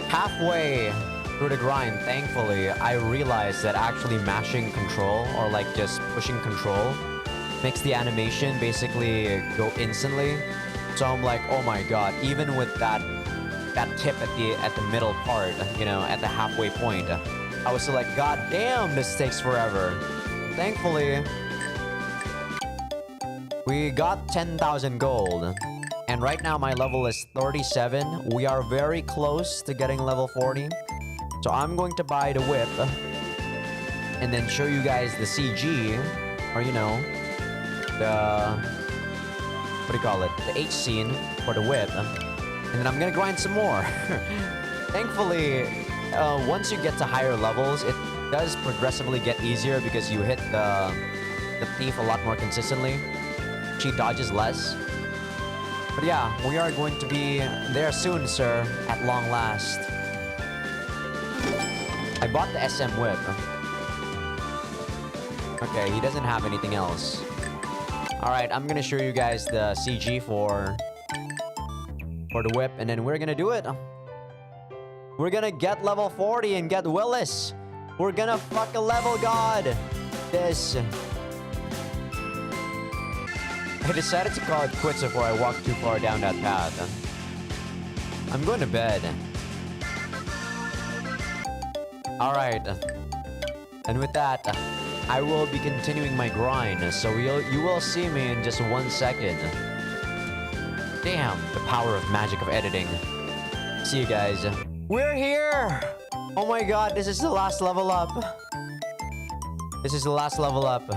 [SPEAKER 1] halfway through the grind, thankfully, I realized that actually mashing control or like just pushing control makes the animation basically go instantly. So I'm like, oh my god, even with that tip at the middle part, you know, at the halfway point, I was still like, god damn, this takes forever. Thankfully, we got 10,000 gold. And right now my level is 37. We are very close to getting level 40. So I'm going to buy the whip and then show you guys the CG, or you know, the what do you call it? The H scene for the whip. And then I'm gonna grind some more. Thankfully, once you get to higher levels, it does progressively get easier because you hit the the thief a lot more consistently. She dodges less. But yeah, we are going to be there soon, sir, at long last. I bought the SM whip. Okay, he doesn't have anything else. Alright, I'm gonna show you guys the CG for the whip, and then we're gonna do it. We're gonna get level 40 and get Willis. We're gonna fuck a level god. This. I decided to call it quits before I walked too far down that path. I'm going to bed. Alright. And with that, I will be continuing my grind. So you will see me in just 1 second. Damn, the power of magic of editing. See you guys. We're here! Oh my god, this is the last level up. This is the last level up.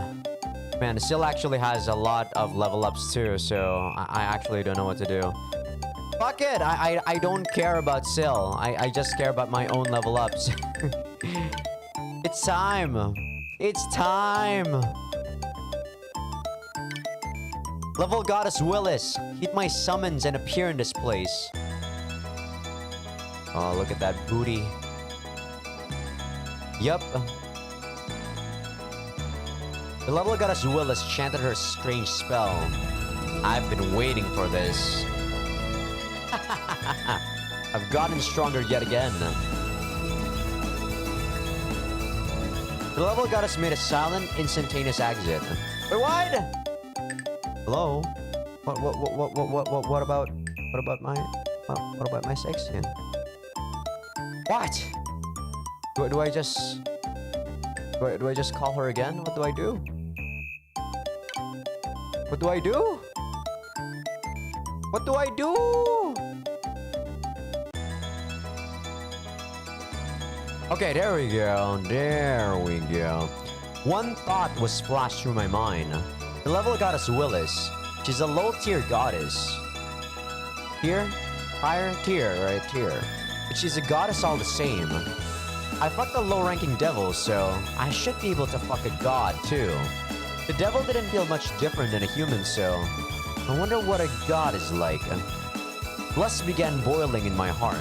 [SPEAKER 1] Man, Syl actually has a lot of level ups too, so I actually don't know what to do. Fuck it! I don't care about Syl. I just care about my own level ups. It's time! It's time! Level Goddess Willis, heed my summons and appear in this place. Oh, look at that booty. Yup. The level Goddess Willis chanted her strange spell. I've been waiting for this. I've gotten stronger yet again. The level Goddess made a silent, instantaneous exit. Wait, what? Hello? What about my sex? Yeah. What? Do I just call her again? What do I do? What do I do? What do I do? Okay, there we go. There we go. One thought was flashed through my mind. The level Goddess Willis. She's a low-tier goddess. Tier? Higher? Tier, right? Tier. But she's a goddess all the same. I fucked a low-ranking devil, so I should be able to fuck a god, too. The devil didn't feel much different than a human, so I wonder what a god is like. Lust began boiling in my heart.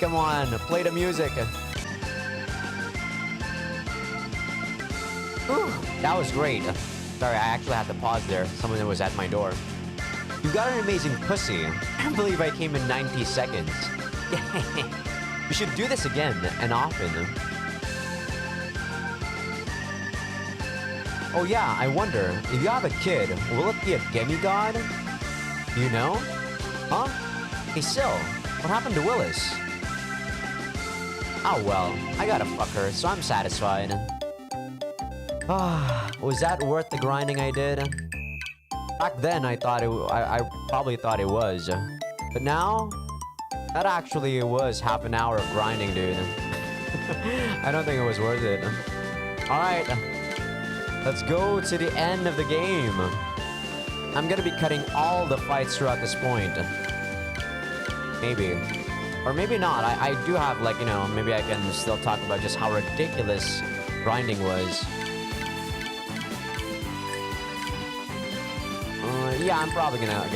[SPEAKER 1] Come on, play the music. Whew, that was great. Sorry, I actually had to pause there. Someone was at my door. You got an amazing pussy. I can't believe I came in 90 seconds. We should do this again, and often. Oh yeah, I wonder, if you have a kid, will it be a demigod? You know? Huh? Hey Syl, what happened to Willis? Oh well, I gotta fuck her, so I'm satisfied. Ah, was that worth the grinding I did? Back then, I probably thought it was. But now, that actually was half an hour of grinding, dude. I don't think it was worth it. Alright, let's go to the end of the game. I'm gonna be cutting all the fights throughout this point. Maybe. Or maybe not. I do have, like, you know, maybe I can still talk about just how ridiculous grinding was. Yeah, I'm probably gonna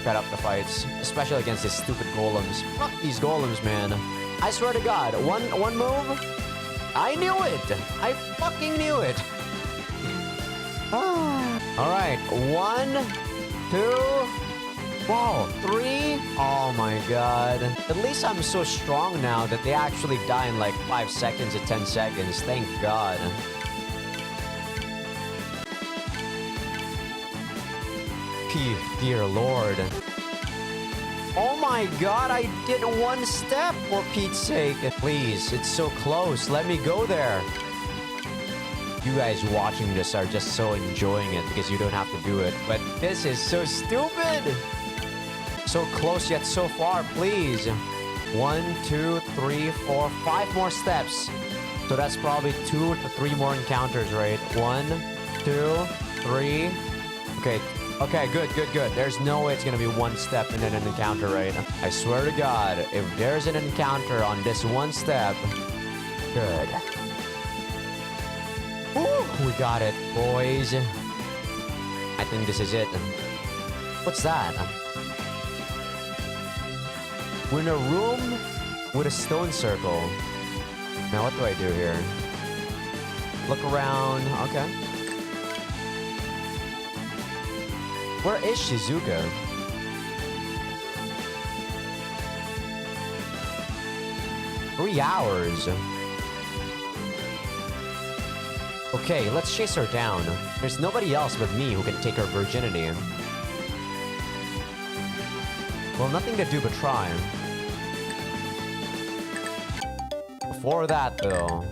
[SPEAKER 1] cut up the fights, especially against these stupid golems. Fuck these golems, man. I swear to God, one move, I knew it. I fucking knew it. All right, 1, 2, whoa, 3. Oh my God. At least I'm so strong now that they actually die in like 5 seconds to 10 seconds. Thank God. Dear Lord. Oh my God, I did 1 step, for Pete's sake. Please, it's so close. Let me go there. You guys watching this are just so enjoying it because you don't have to do it. But this is so stupid. So close yet so far, please. 1, 2, 3, 4, 5 more steps. So that's probably 2 to 3 more encounters, right? 1, 2, 3. Okay, good. There's no way it's gonna be 1 step and then an encounter, right? I swear to God, if there's an encounter on this 1 step, Good. Ooh, we got it, boys. I think this is it. What's that? We're in a room with a stone circle. Now what do I do here? Look around. Okay. Where is Shizuka? Three hours. Okay, let's chase her down. There's nobody else but me who can take her virginity. Well, nothing to do but try. Before that, though.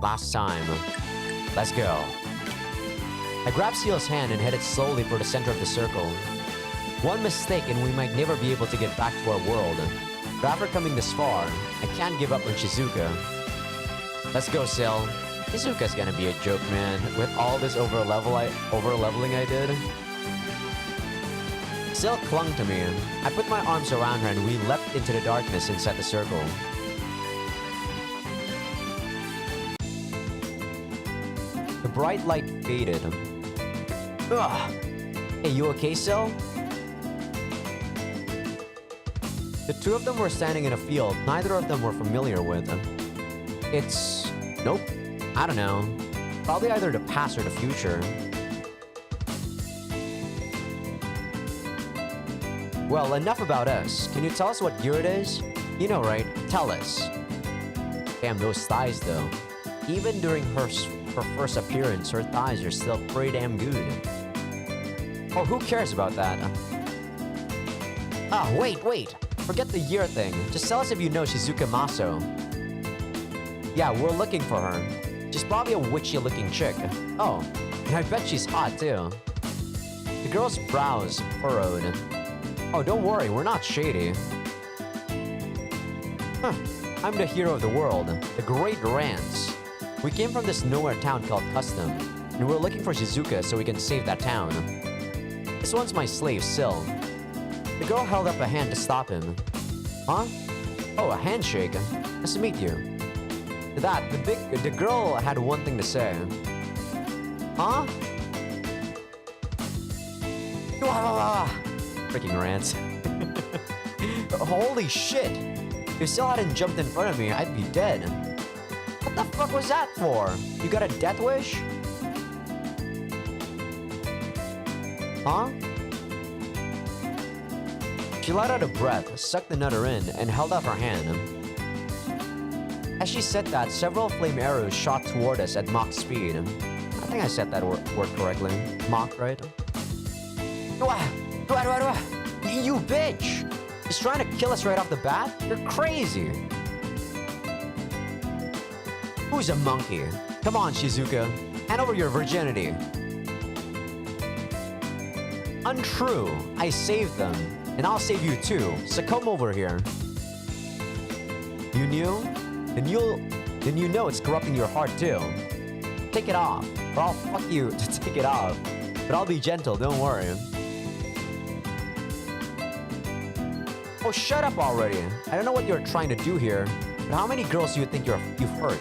[SPEAKER 1] Last time. Let's go. I grabbed Seal's hand and headed slowly for the center of the circle. One mistake and we might never be able to get back to our world. But after coming this far, I can't give up on Shizuka. Let's go, Seal. Shizuka's gonna be a joke, man. With all this over-leveling I did. Seal clung to me. I put my arms around her and we leapt into the darkness inside the circle. The bright light faded. Ugh. Hey, you okay, Seal? The two of them were standing in a field neither of them were familiar with. It's... nope. I don't know. Probably either the past or the future. Well, enough about us. Can you tell us what year it is? You know, right? Tell us. Damn, those thighs, though. Even during her first appearance, her thighs are still pretty damn good. Oh, who cares about that? Ah, wait. Forget the year thing. Just tell us if you know Shizuka Maso. Yeah, we're looking for her. She's probably a witchy-looking chick. Oh, and I bet she's hot, too. The girl's brows furrowed. Oh, don't worry, we're not shady. Huh. I'm the hero of the world, the great Rance. We came from this nowhere town called Custom, and we're looking for Shizuka so we can save that town. This one's my slave, Sil. The girl held up a hand to stop him. Huh? Oh, a handshake. Nice to meet you. To that, the girl had one thing to say. Huh? Freaking Rance. Holy shit! If Sil hadn't jumped in front of me, I'd be dead. What the fuck was that for? You got a death wish? Huh? She let out a breath, sucked the nutter in, and held out her hand. As she said that, several flame arrows shot toward us at Mach speed. I think I said that word correctly. Mach, right? You bitch! Just trying to kill us right off the bat? You're crazy! Who's a monkey? Come on, Shizuka. Hand over your virginity. Untrue. I saved them. And I'll save you too. So come over here. You knew? Then you know it's corrupting your heart too. Take it off. Or I'll fuck you to take it off. But I'll be gentle, don't worry. Oh, shut up already. I don't know what you're trying to do here, but how many girls do you think you've hurt?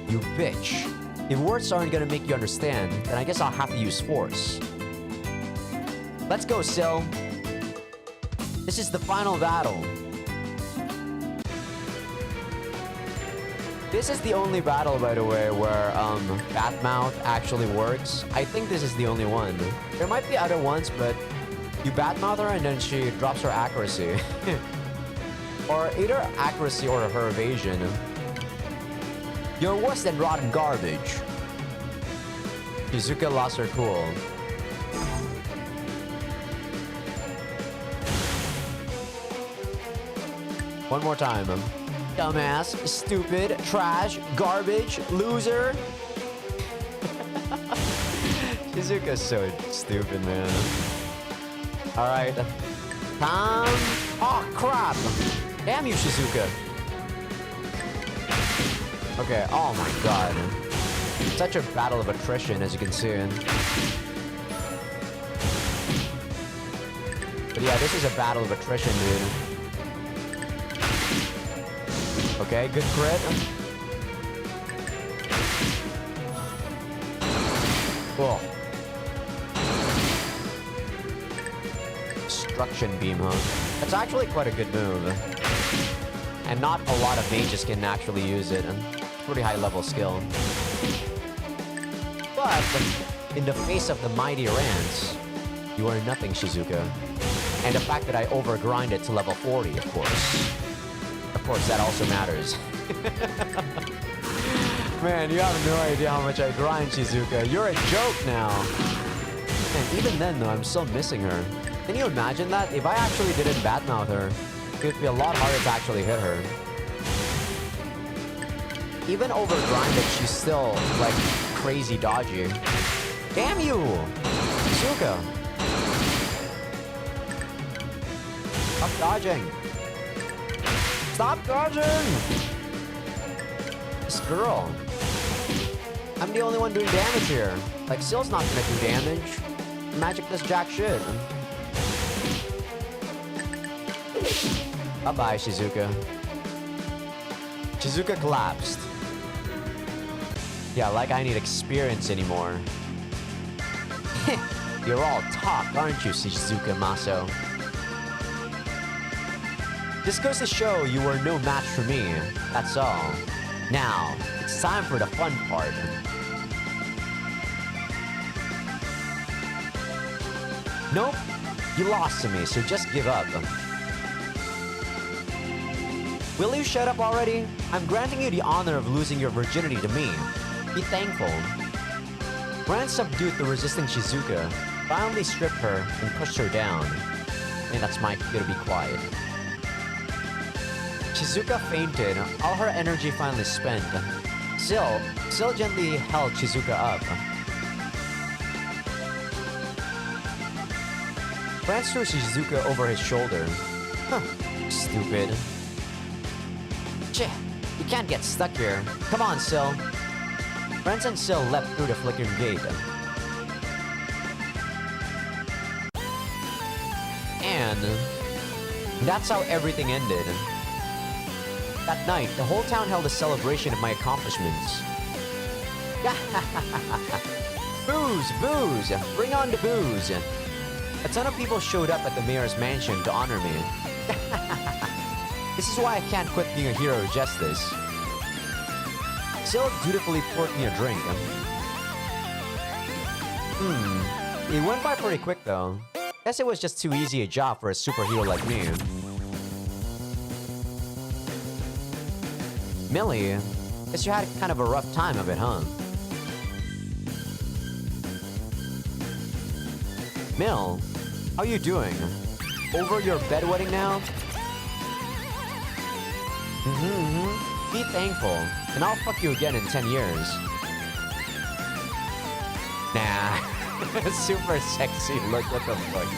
[SPEAKER 1] You bitch. If words aren't gonna make you understand, then I guess I'll have to use force. Let's go, Sil. This is the final battle. This is the only battle, by the way, where Batmouth actually works. I think this is the only one. There might be other ones, but you Batmouth her and then she drops her accuracy. Or either accuracy or her evasion. You're worse than rotten garbage. Shizuka lost her cool. One more time. Dumbass, stupid, trash, garbage, loser. Shizuka's so stupid, man. Alright. Time. Oh, crap. Damn you, Shizuka. Okay, oh my god. Such a battle of attrition, as you can see. But yeah, this is a battle of attrition, dude. Okay, good crit. Cool. Destruction beam, huh? That's actually quite a good move. And not a lot of mages can actually use it. Pretty high level skill. But in the face of the mighty Rance, you are nothing, Shizuka. And the fact that I overgrind it to level 40, of course. Of course, that also matters. Man, you have no idea how much I grind, Shizuka. You're a joke now. And even then, though, I'm still missing her. Can you imagine that? If I actually didn't badmouth her, it would be a lot harder to actually hit her. Even overgrinded, she's still, like, crazy dodgy. Damn you! Shizuka! Stop dodging! Stop dodging! This girl. I'm the only one doing damage here. Like, Sill's not gonna do damage. Magic does jack shit. Bye-bye, Shizuka. Shizuka collapsed. Yeah, like I need experience anymore. You're all talk, aren't you, Shizuka Maso? This goes to show you were no match for me. That's all. Now, it's time for the fun part. Nope, you lost to me, so just give up. Will you shut up already? I'm granting you the honor of losing your virginity to me. Be thankful. Rance subdued the resisting Shizuka, finally stripped her and pushed her down. And that's my cue to be quiet. Shizuka fainted, all her energy finally spent. Sill gently held Shizuka up. Rance threw Shizuka over his shoulder. Huh, stupid. Cheh, you can't get stuck here. Come on, Sill. Rance and Sill leapt through the flickering gate. And that's how everything ended. That night, the whole town held a celebration of my accomplishments. Booze! Booze! Bring on the booze! A ton of people showed up at the mayor's mansion to honor me. This is why I can't quit being a hero of justice. Sill dutifully poured me a drink. It went by pretty quick though. Guess it was just too easy a job for a superhero like me. Millie, guess you had kind of a rough time of it, huh? Mill, how you doing? Over your bedwetting now? Be thankful, and I'll fuck you again in 10 years. Nah. Super sexy look, what the fuck?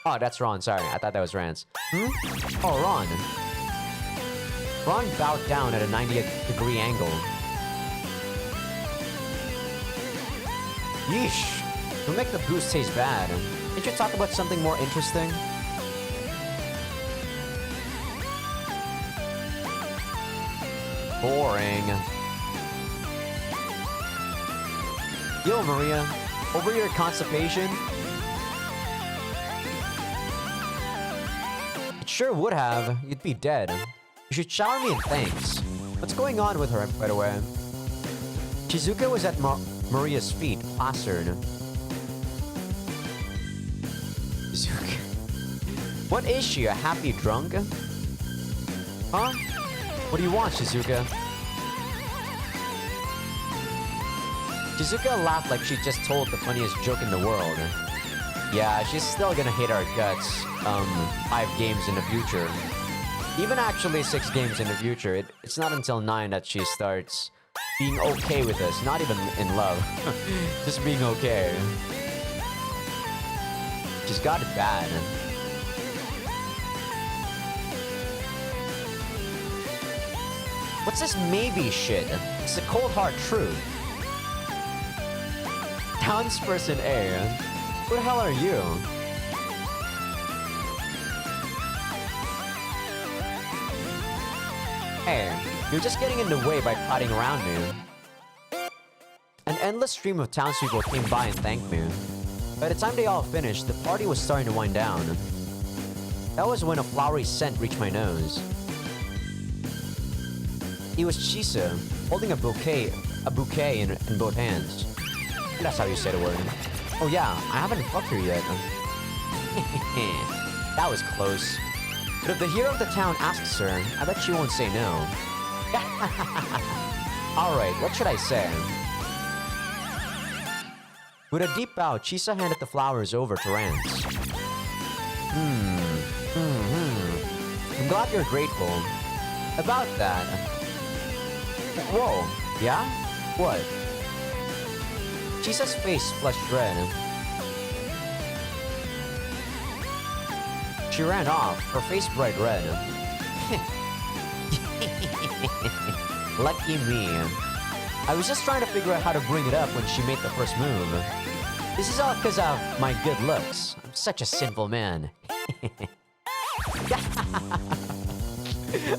[SPEAKER 1] Oh, that's Ron, sorry. I thought that was Rance. Oh, Ron. Ron bowed down at a 90-degree angle. Yeesh. You'll make the booze taste bad. Can't you talk about something more interesting? Boring. Yo, Maria. Over your constipation? It sure would have. You'd be dead. You should shower me in thanks. What's going on with her, by the way? Shizuka was at Maria's feet, plastered. Shizuka. What is she, a happy drunk? Huh? What do you want, Shizuka? Shizuka laughed like she just told the funniest joke in the world. Yeah, she's still gonna hate our guts, 5 games in the future. Even actually 6 games in the future. It's not until 9 that she starts being okay with us. Not even in love. Just being okay. She's got it bad. What's this maybe shit? It's the cold hard truth. Townsperson A. Who the hell are you? Hey, you're just getting in the way by prodding around me. An endless stream of townspeople came by and thanked me. By the time they all finished, the party was starting to wind down. That was when a flowery scent reached my nose. It was Chisa, holding a bouquet in both hands. That's how you say the word. Oh yeah, I haven't fucked her yet. That was close. But if the hero of the town asks her, I bet she won't say no. Alright, what should I say? With a deep bow, Chisa handed the flowers over to Rance. I'm glad you're grateful. About that... Whoa, yeah? What? Chisa's face flushed red. She ran off, her face bright red. Lucky me. I was just trying to figure out how to bring it up when she made the first move. This is all because of my good looks. I'm such a sinful man.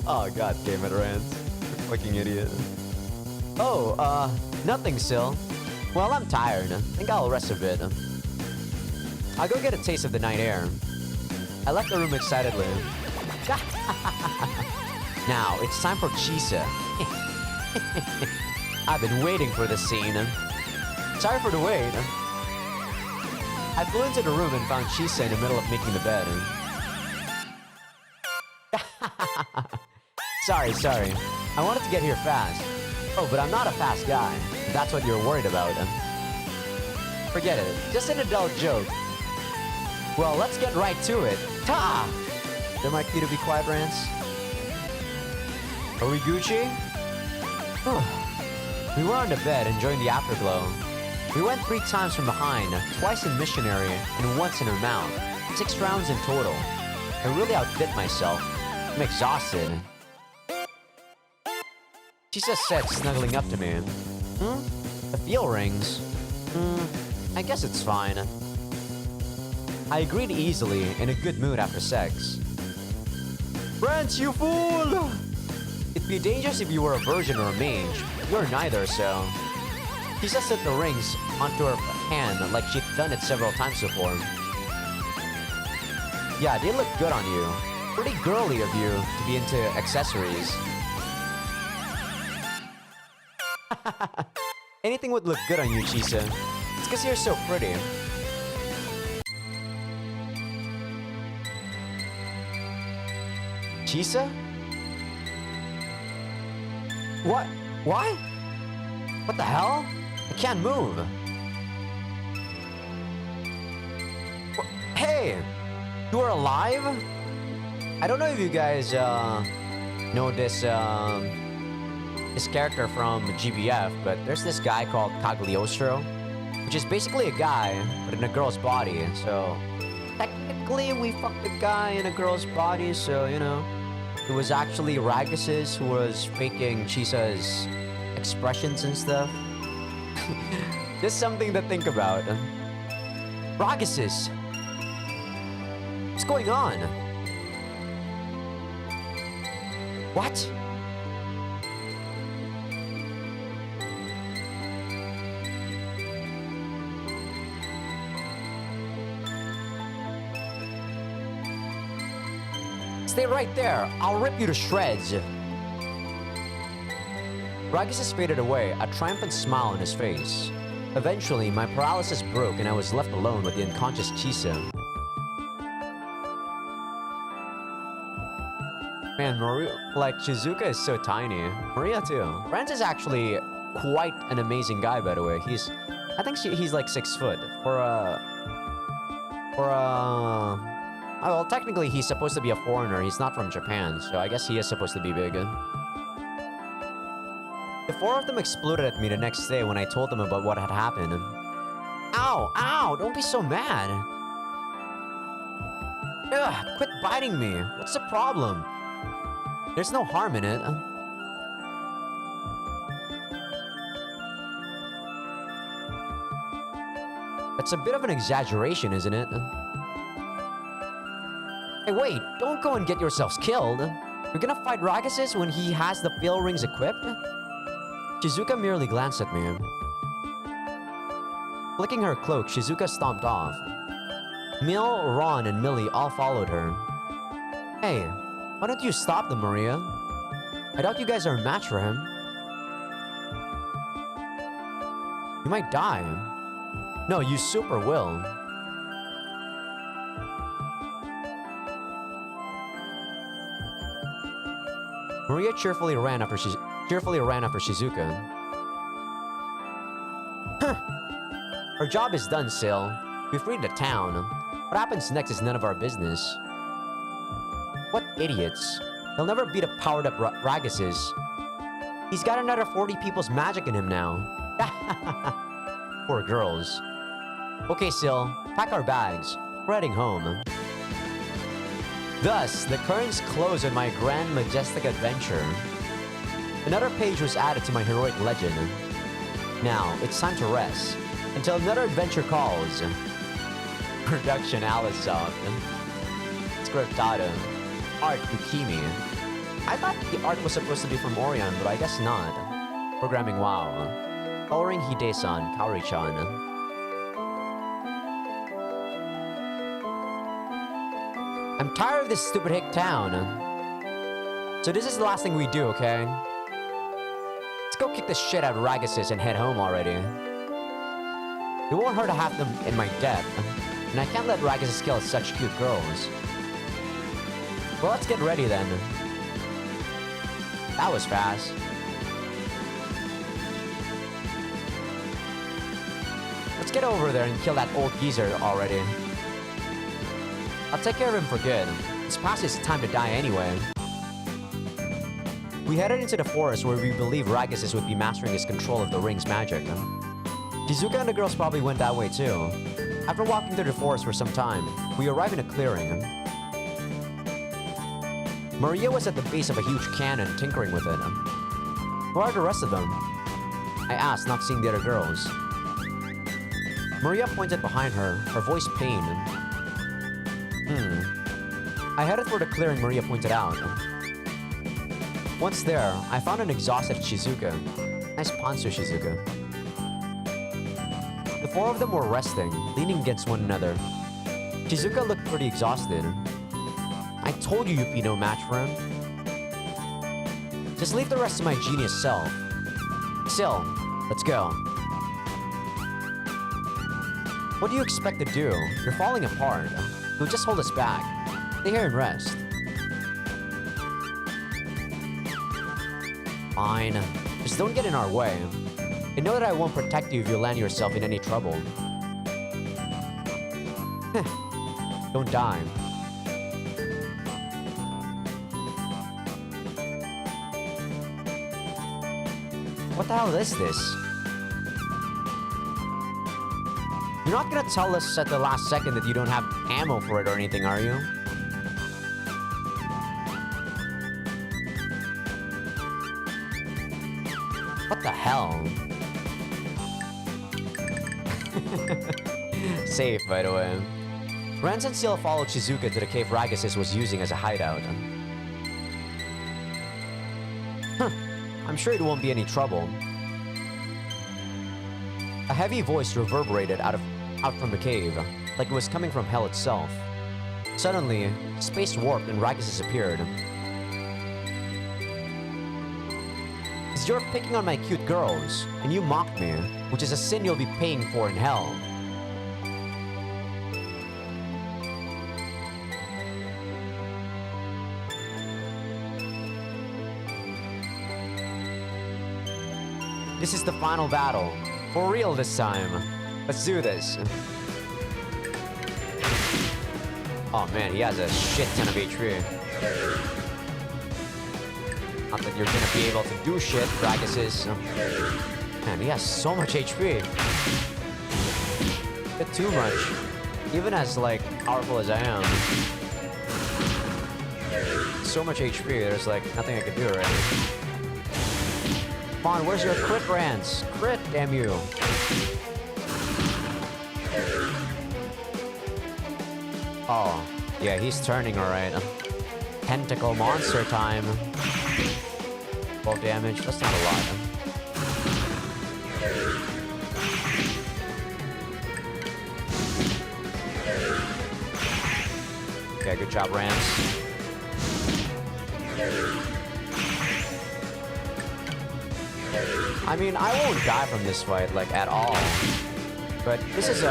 [SPEAKER 1] Oh, god damn it, Rance. Fucking idiot. Oh, nothing, Sil. Well, I'm tired. I think I'll rest a bit. I'll go get a taste of the night air. I left the room excitedly. Now, it's time for Chisa. I've been waiting for this scene. Sorry for the wait. I flew into the room and found Chisa in the middle of making the bed. Sorry. I wanted to get here fast. Oh, but I'm not a fast guy. If that's what you're worried about. Forget it. Just an adult joke. Well, let's get right to it. Ta! There might be to be quiet, Rance. Are we Gucci? We were on the bed enjoying the afterglow. We went 3 times from behind, twice in missionary, and once in her mouth. 6 rounds in total. I really outdid myself. I'm exhausted. Chisa said, snuggling up to me. The feel rings. I guess it's fine. I agreed easily, in a good mood after sex. Rance, you fool! It'd be dangerous if you were a virgin or a mage. You're neither, so... Chisa set the rings onto her hand like she'd done it several times before. Yeah, they look good on you. Pretty girly of you to be into accessories. Anything would look good on you, Chisa. It's because you're so pretty. Chisa? What? Why? What the hell? I can't move. Hey! You are alive? I don't know if you guys, know this, this character from GBF, but there's this guy called Cagliostro, which is basically a guy, but in a girl's body, so... Technically, we fucked a guy in a girl's body, so, you know... It was actually Ragus who was faking Chisa's expressions and stuff. Just something to think about. Ragus! What's going on? What? Stay right there. I'll rip you to shreds. Ragus faded away, a triumphant smile on his face. Eventually, my paralysis broke and I was left alone with the unconscious Chisa. Man, Shizuka is so tiny. Maria too. Rance is actually quite an amazing guy, by the way. I think he's like 6 foot. Well, technically he's supposed to be a foreigner. He's not from Japan, so I guess he is supposed to be big. The 4 of them exploded at me the next day when I told them about what had happened. Ow! Ow! Don't be so mad! Ugh! Quit biting me! What's the problem? There's no harm in it. That's a bit of an exaggeration, isn't it? Hey, wait! Don't go and get yourselves killed! You're gonna fight Ragus when he has the fail rings equipped? Shizuka merely glanced at me. Flicking her cloak, Shizuka stomped off. Mil, Ron, and Millie all followed her. Hey, why don't you stop them, Maria? I doubt you guys are a match for him. You might die. No, you super will. Maria cheerfully ran after Shizuka. Huh. Our job is done, Sil. We freed the town. What happens next is none of our business. What idiots. They'll never beat a powered-up Raguses. He's got another 40 people's magic in him now. Poor girls. Okay, Sil. Pack our bags. We're heading home. Thus, the curtains close on my grand, majestic adventure. Another page was added to my heroic legend. Now, it's time to rest. Until another adventure calls. Production Alisoft. Scriptado. Art Bukimi. I thought the art was supposed to be from Orion, but I guess not. Programming WoW. Coloring Hide-san, Kaori-chan. I'm tired of this stupid hick town. So this is the last thing we do, okay? Let's go kick the shit out of Raguses and head home already. It won't hurt to have them in my debt. And I can't let Raguses kill such cute girls. Well, let's get ready then. That was fast. Let's get over there and kill that old geezer already. I'll take care of him for good. It's past his time to die anyway. We headed into the forest where we believe Ragus would be mastering his control of the ring's magic. Shizuka and the girls probably went that way too. After walking through the forest for some time, we arrived in a clearing. Maria was at the base of a huge cannon tinkering with it. Where are the rest of them? I asked, not seeing the other girls. Maria pointed behind her, her voice pained. I headed for the clearing Maria pointed out. Once there, I found an exhausted Shizuka. Nice ponzu, Shizuka. The four of them were resting, leaning against one another. Shizuka looked pretty exhausted. I told you you'd be no match for him. Just leave the rest to my genius self. Sil, let's go. What do you expect to do? You're falling apart. You'll just hold us back. Stay here and rest. Fine. Just don't get in our way. And know that I won't protect you if you land yourself in any trouble. Don't die. What the hell is this? You're not gonna tell us at the last second that you don't have ammo for it or anything, are you? What the hell? Safe, by the way. Rance and Seal followed Shizuka to the cave Ragus was using as a hideout. I'm sure it won't be any trouble. A heavy voice reverberated out from the cave, like it was coming from hell itself. Suddenly, space warped and Ragus appeared. Because you're picking on my cute girls, and you mocked me, which is a sin you'll be paying for in hell. This is the final battle. For real this time. Let's do this. Oh man, he has a shit ton of HP. Not that you're gonna be able to do shit, Ragus. Man, he has so much HP. Bit too much. Even as, like, powerful as I am. So much HP, there's, like, nothing I can do already. Come on, where's your crit, Rance? Crit, damn you. Oh, yeah, he's turning alright. Tentacle monster time. 12 damage. That's not a lot. Okay, good job, Rance. I mean, I won't die from this fight, like, at all. But this is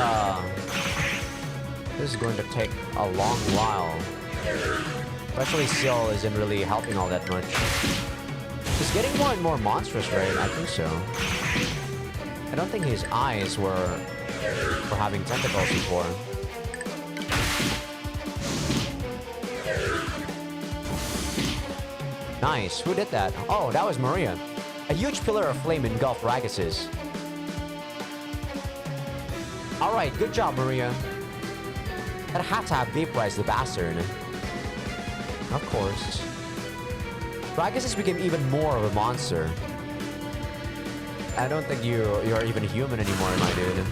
[SPEAKER 1] going to take a long while. Especially Seal isn't really helping all that much. He's getting more and more monstrous, right? I think so. I don't think his eyes were having tentacles before. Nice. Who did that? Oh, that was Maria. A huge pillar of flame engulfed Raguses. Alright, good job, Maria. That had to have vaporized the bastard. Of course. Ragus became even more of a monster. I don't think you're even human anymore, my dude.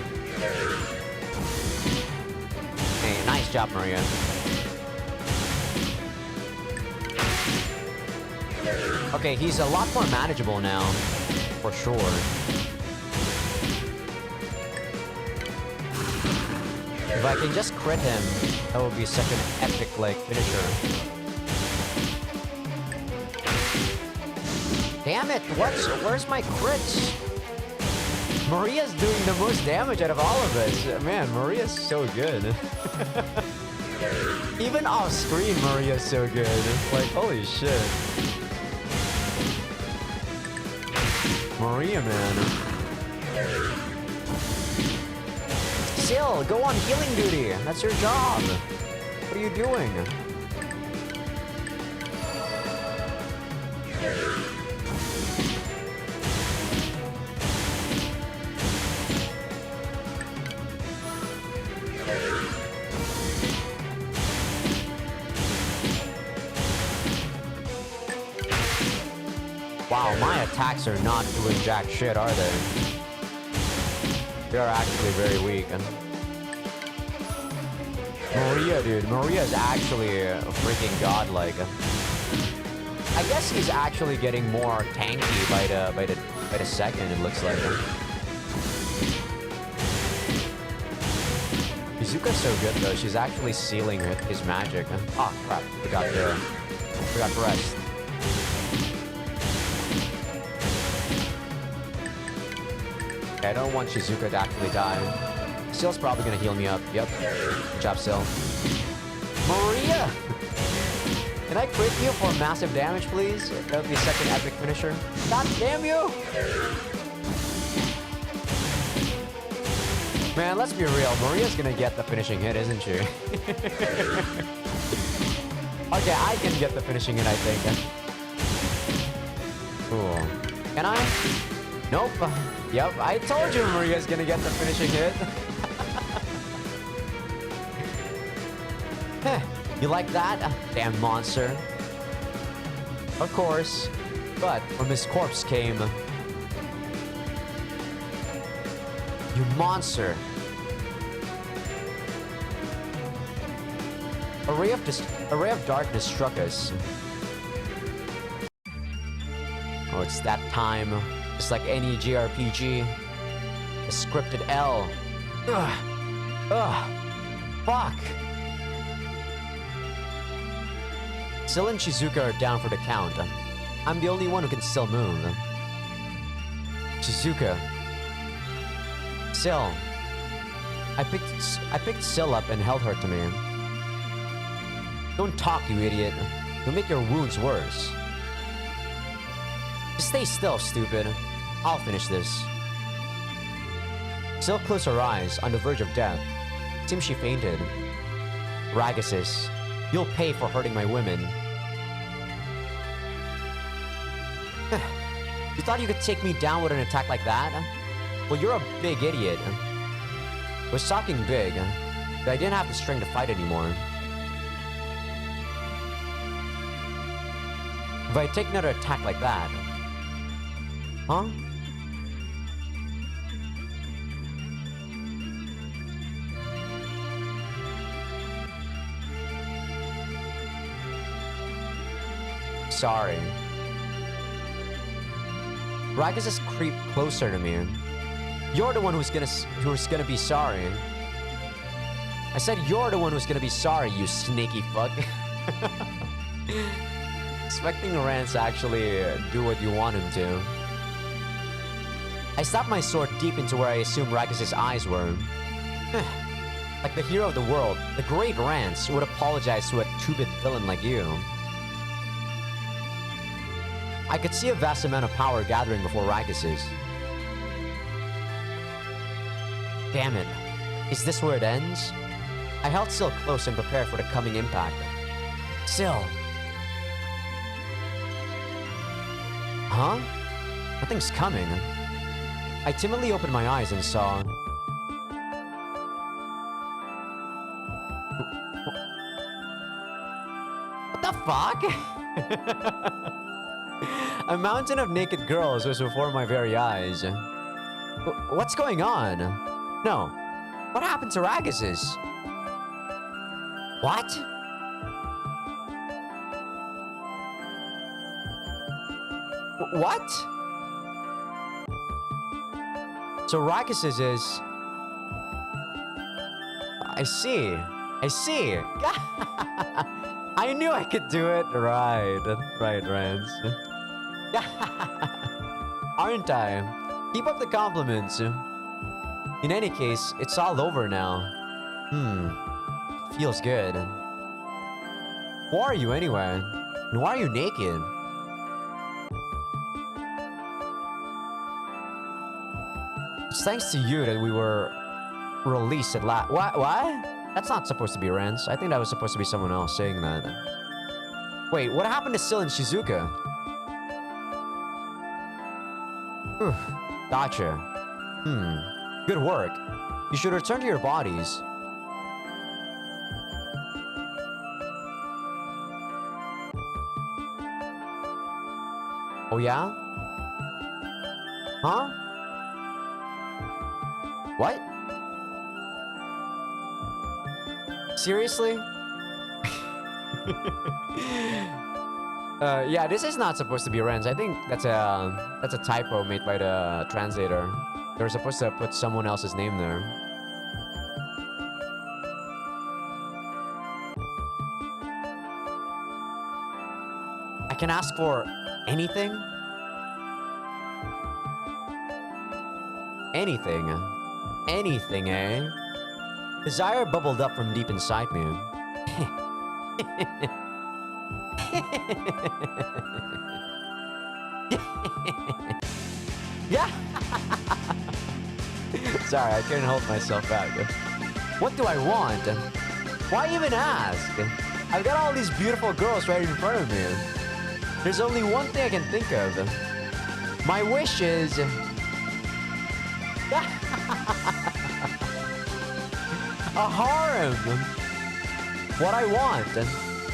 [SPEAKER 1] Hey, nice job, Maria. Okay, he's a lot more manageable now, for sure. If I can just crit him, that would be such an epic, like, finisher. Damn it! Where's my crits? Maria's doing the most damage out of all of us. Man, Maria's so good. Even off screen, Maria's so good. Like, holy shit. Maria, man. Sil, go on healing duty. That's your job. What are you doing? Wow, my attacks are not doing jack shit, are they? They are actually very weak. Maria, dude. Maria is actually freaking godlike. I guess he's actually getting more tanky by the second, it looks like. Shizuka's so good though. She's actually sealing his magic. Oh crap! Forgot rest. Okay, I don't want Shizuka to actually die. Sil's probably gonna heal me up. Yep. Good job, Sil. Maria! Can I crit you for massive damage, please? That would be such an epic finisher. God damn you! Man, let's be real. Maria's gonna get the finishing hit, isn't she? Okay, I can get the finishing hit, I think. Cool. Can I? Nope. Yep, I told you Maria's gonna get the finishing hit. You like that? Damn monster. Of course. But from his corpse came... You monster. A ray of darkness struck us. Oh, it's that time. Just like any JRPG. A scripted L. Fuck. Sil and Shizuka are down for the count. I'm the only one who can still move. Shizuka. Sil. I picked Sil up and held her to me. Don't talk, you idiot. You'll make your wounds worse. Just stay still, stupid. I'll finish this. Sil closed her eyes, on the verge of death. It seems she fainted. Raguses, you'll pay for hurting my women. You thought you could take me down with an attack like that? Well, you're a big idiot. I was talking big, but I didn't have the strength to fight anymore. If I take another attack like that... Huh? sorry. Ragus has creeped closer to me. You're the one who's gonna be sorry. I said you're the one who's gonna be sorry, you snaky fuck. Expecting Rance to actually do what you want him to. I stabbed my sword deep into where I assumed Ragus' eyes were. Like the hero of the world, the great Rance would apologize to a two-bit villain like you. I could see a vast amount of power gathering before Ragus's. Damn it. Is this where it ends? I held Syl close and prepared for the coming impact. Syl. Huh? Nothing's coming. I timidly opened my eyes and saw... What the fuck? A mountain of naked girls was before my very eyes. What's going on? No. What happened to Ragus's? What? What? So Ragus's is... I see. I see. I knew I could do it. Right, Rance. Aren't I? Keep up the compliments. In any case, it's all over now. Feels good. Who are you anyway? And why are you naked? It's thanks to you that we were released at last. What? That's not supposed to be Rance. I think that was supposed to be someone else saying that. Wait, what happened to Syl and Shizuka? Gotcha. Good work. You should return to your bodies. Oh yeah? Huh? What? Seriously? Yeah, this is not supposed to be Rance. I think that's a typo made by the translator. They were supposed to put someone else's name there. I can ask for anything? Anything? Anything, eh? Desire bubbled up from deep inside me. Yeah. Sorry, I couldn't hold myself back. What do I want? Why even ask? I've got all these beautiful girls right in front of me. There's only one thing I can think of. My wish is... A harem. What I want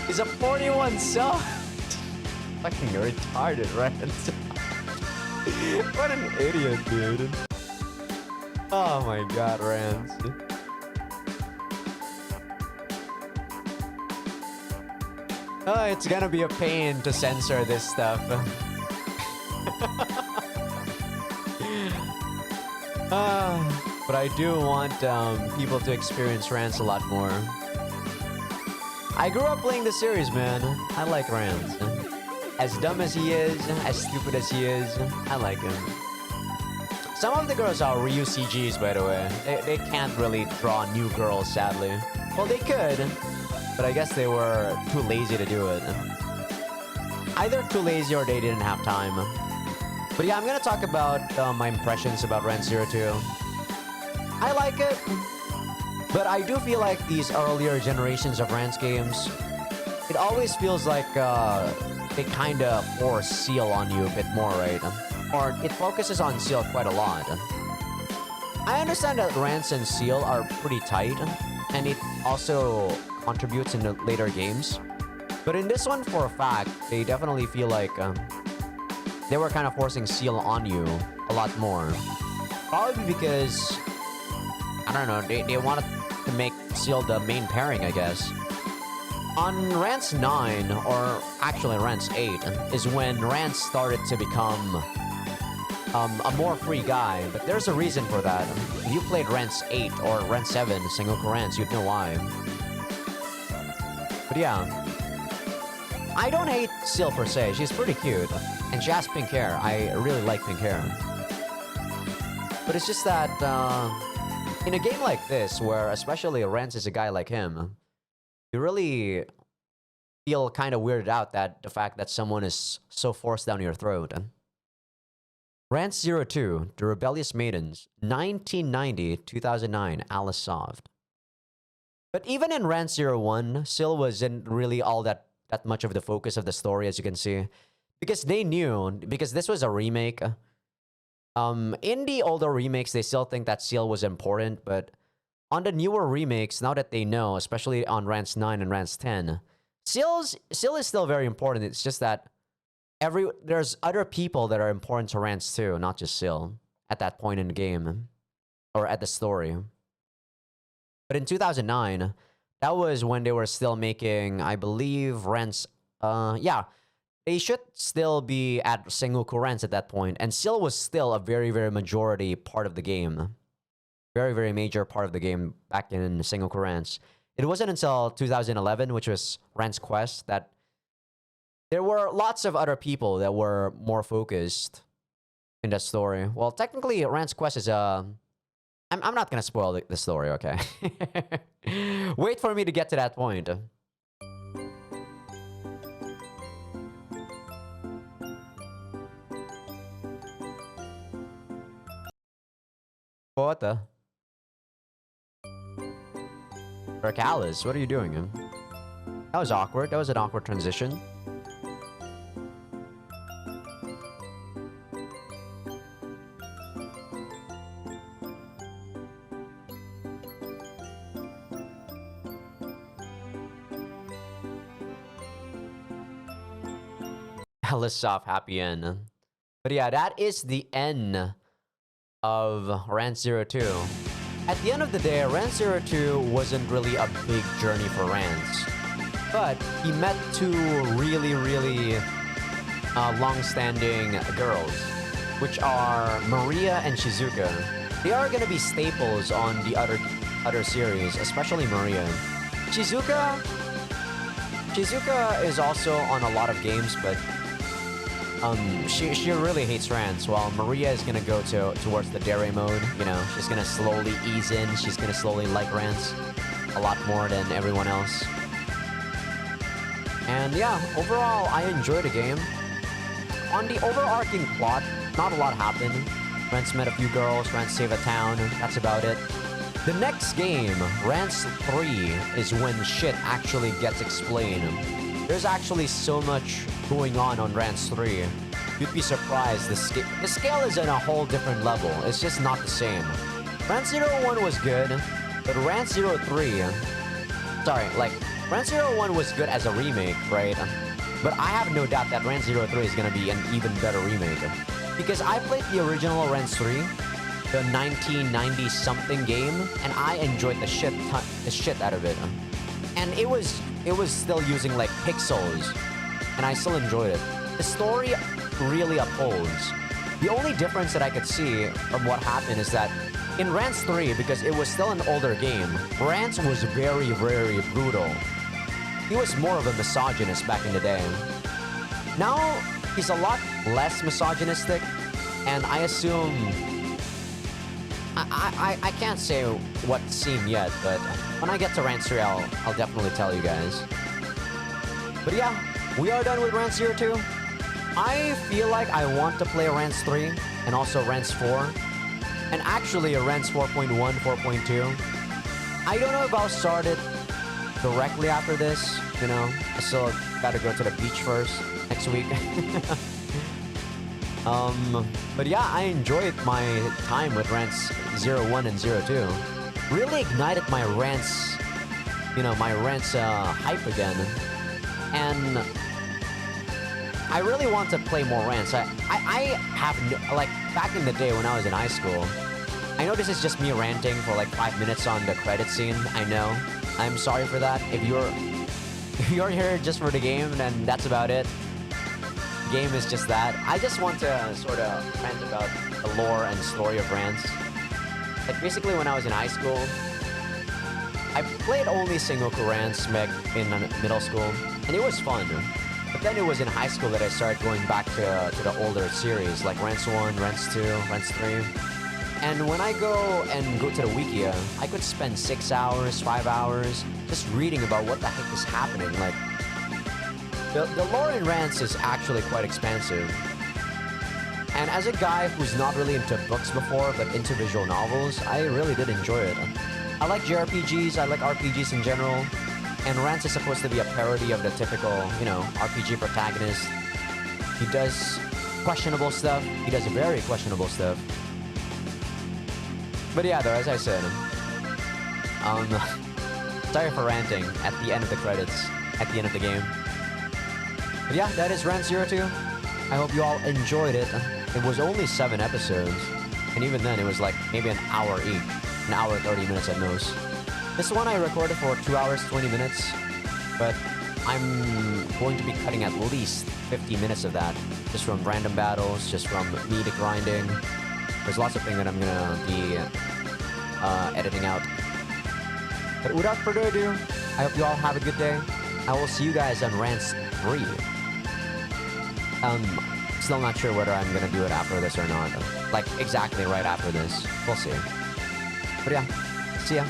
[SPEAKER 1] is a 41 cell. Fucking retarded, Rance. What an idiot, dude. Oh my god, Rance. Oh, it's gonna be a pain to censor this stuff. But I do want people to experience Rance a lot more. I grew up playing the series, man. I like Rance. As dumb as he is, as stupid as he is, I like him. Some of the girls are Ryu CGs, by the way. They can't really draw new girls, sadly. Well, they could, but I guess they were too lazy to do it. Either too lazy or they didn't have time. But yeah, I'm gonna talk about my impressions about Rance 02. I like it, but I do feel like these earlier generations of Rance games, it always feels like they kind of force Seal on you a bit more, right? Or it focuses on Seal quite a lot. I understand that Rance and Seal are pretty tight, and it also contributes in the later games. But in this one, for a fact, they definitely feel like they were kind of forcing Seal on you a lot more. Probably because, I don't know, they wanted to make Seal the main pairing, I guess. On Rance 9, or actually Rance 8, is when Rance started to become a more free guy. But there's a reason for that. If you played Rance 8 or Rance 7, Sengoku Rance, you'd know why. But yeah. I don't hate Seal per se. She's pretty cute. And she has pink hair. I really like pink hair. But it's just that, in a game like this, where especially Rance is a guy like him, you really feel kind of weirded out that the fact that someone is so forced down your throat. Rance 02, The Rebellious Maidens, 1990-2009, Alice Soft. But even in Rance 01, Sil wasn't really all that much of the focus of the story, as you can see. Because they knew, because this was a remake. In the older remakes, they still think that Seal was important, but on the newer remakes, now that they know, especially on Rance 9 and Rance 10, Seal is still very important. It's just that there's other people that are important to Rance too, not just Seal, at that point in the game, or at the story. But in 2009, that was when they were still making, I believe, Rance, yeah, they should still be at Sengoku Rance at that point, and Seal was still a very, very majority part of the game. Very, very major part of the game back in Sengoku Rance. It wasn't until 2011, which was Rance Quest, that there were lots of other people that were more focused in that story. Well, technically, Rance Quest is a... I'm not gonna spoil the story, okay? Wait for me to get to that point. What the? Alice, what are you doing? That was awkward. That was an awkward transition. Alice Soft, happy end. But yeah, that is the end of Rance 02. At the end of the day, Rance 02 wasn't really a big journey for Rance. But he met two really, really long-standing girls, which are Maria and Shizuka. They are going to be staples on the other series, especially Maria. Shizuka is also on a lot of games, but she really hates Rance, while Maria is gonna go towards the dare mode. You know, she's gonna slowly ease in. She's gonna slowly like Rance a lot more than everyone else. And yeah, overall, I enjoyed the game. On the overarching plot, not a lot happened. Rance met a few girls, Rance saved a town, that's about it. The next game, Rance 3, is when shit actually gets explained. There's actually so much going on Rance 3. You'd be surprised. The scale is in a whole different level. It's just not the same. Rance 01 was good, but Rance 03... Sorry, like, Rance 01 was good as a remake, right? But I have no doubt that Rance 03 is gonna be an even better remake. Because I played the original Rance 3, the 1990-something game, and I enjoyed the shit out of it. And it was still using, like, pixels, and I still enjoyed it. The story really upholds. The only difference that I could see from what happened is that in Rance 3, because it was still an older game, Rance was very, very brutal. He was more of a misogynist back in the day. Now, he's a lot less misogynistic, and I assume... I can't say what scene yet, but when I get to Rance 3, I'll definitely tell you guys. But yeah, we are done with Rance 02. I feel like I want to play Rance 3 and also Rance 4. And actually a Rance 4.1, 4.2. I don't know if I'll start it directly after this, you know. I still gotta go to the beach first next week. But yeah, I enjoyed my time with Rance 01 and 02. Really ignited my Rance, you know, my Rance hype again. And I really want to play more Rance. I have, like, back in the day when I was in high school, I know this is just me ranting for like 5 minutes on the credit scene. I know. I'm sorry for that. If you're here just for the game, then that's about it. The game is just that. I just want to sort of rant about the lore and story of Rance. Like, basically, when I was in high school, I played only Sengoku Rance in middle school, and it was fun. But then it was in high school that I started going back to the older series, like Rance 1, Rance 2, Rance 3. And when I go to the Wikia, I could spend 6 hours, 5 hours, just reading about what the heck is happening. Like, the lore in Rance is actually quite expansive. And as a guy who's not really into books before, but into visual novels, I really did enjoy it. I like JRPGs, I like RPGs in general, and Rance is supposed to be a parody of the typical, RPG protagonist. He does questionable stuff, he does very questionable stuff. But yeah, though, as I said, sorry for ranting at the end of the credits, at the end of the game. But yeah, that is Rance 02. I hope you all enjoyed it. It was only 7 episodes, and even then it was like maybe an hour each. An hour 30 minutes at most. This one I recorded for 2 hours 20 minutes, but I'm going to be cutting at least 50 minutes of that, just from random battles, just from me grinding. There's lots of things that I'm gonna be editing out. But without further ado, I hope you all have a good day. I will see you guys on Rance 3. Still not sure whether I'm gonna do it after this or not. Like, exactly right after this. We'll see. But yeah, see ya.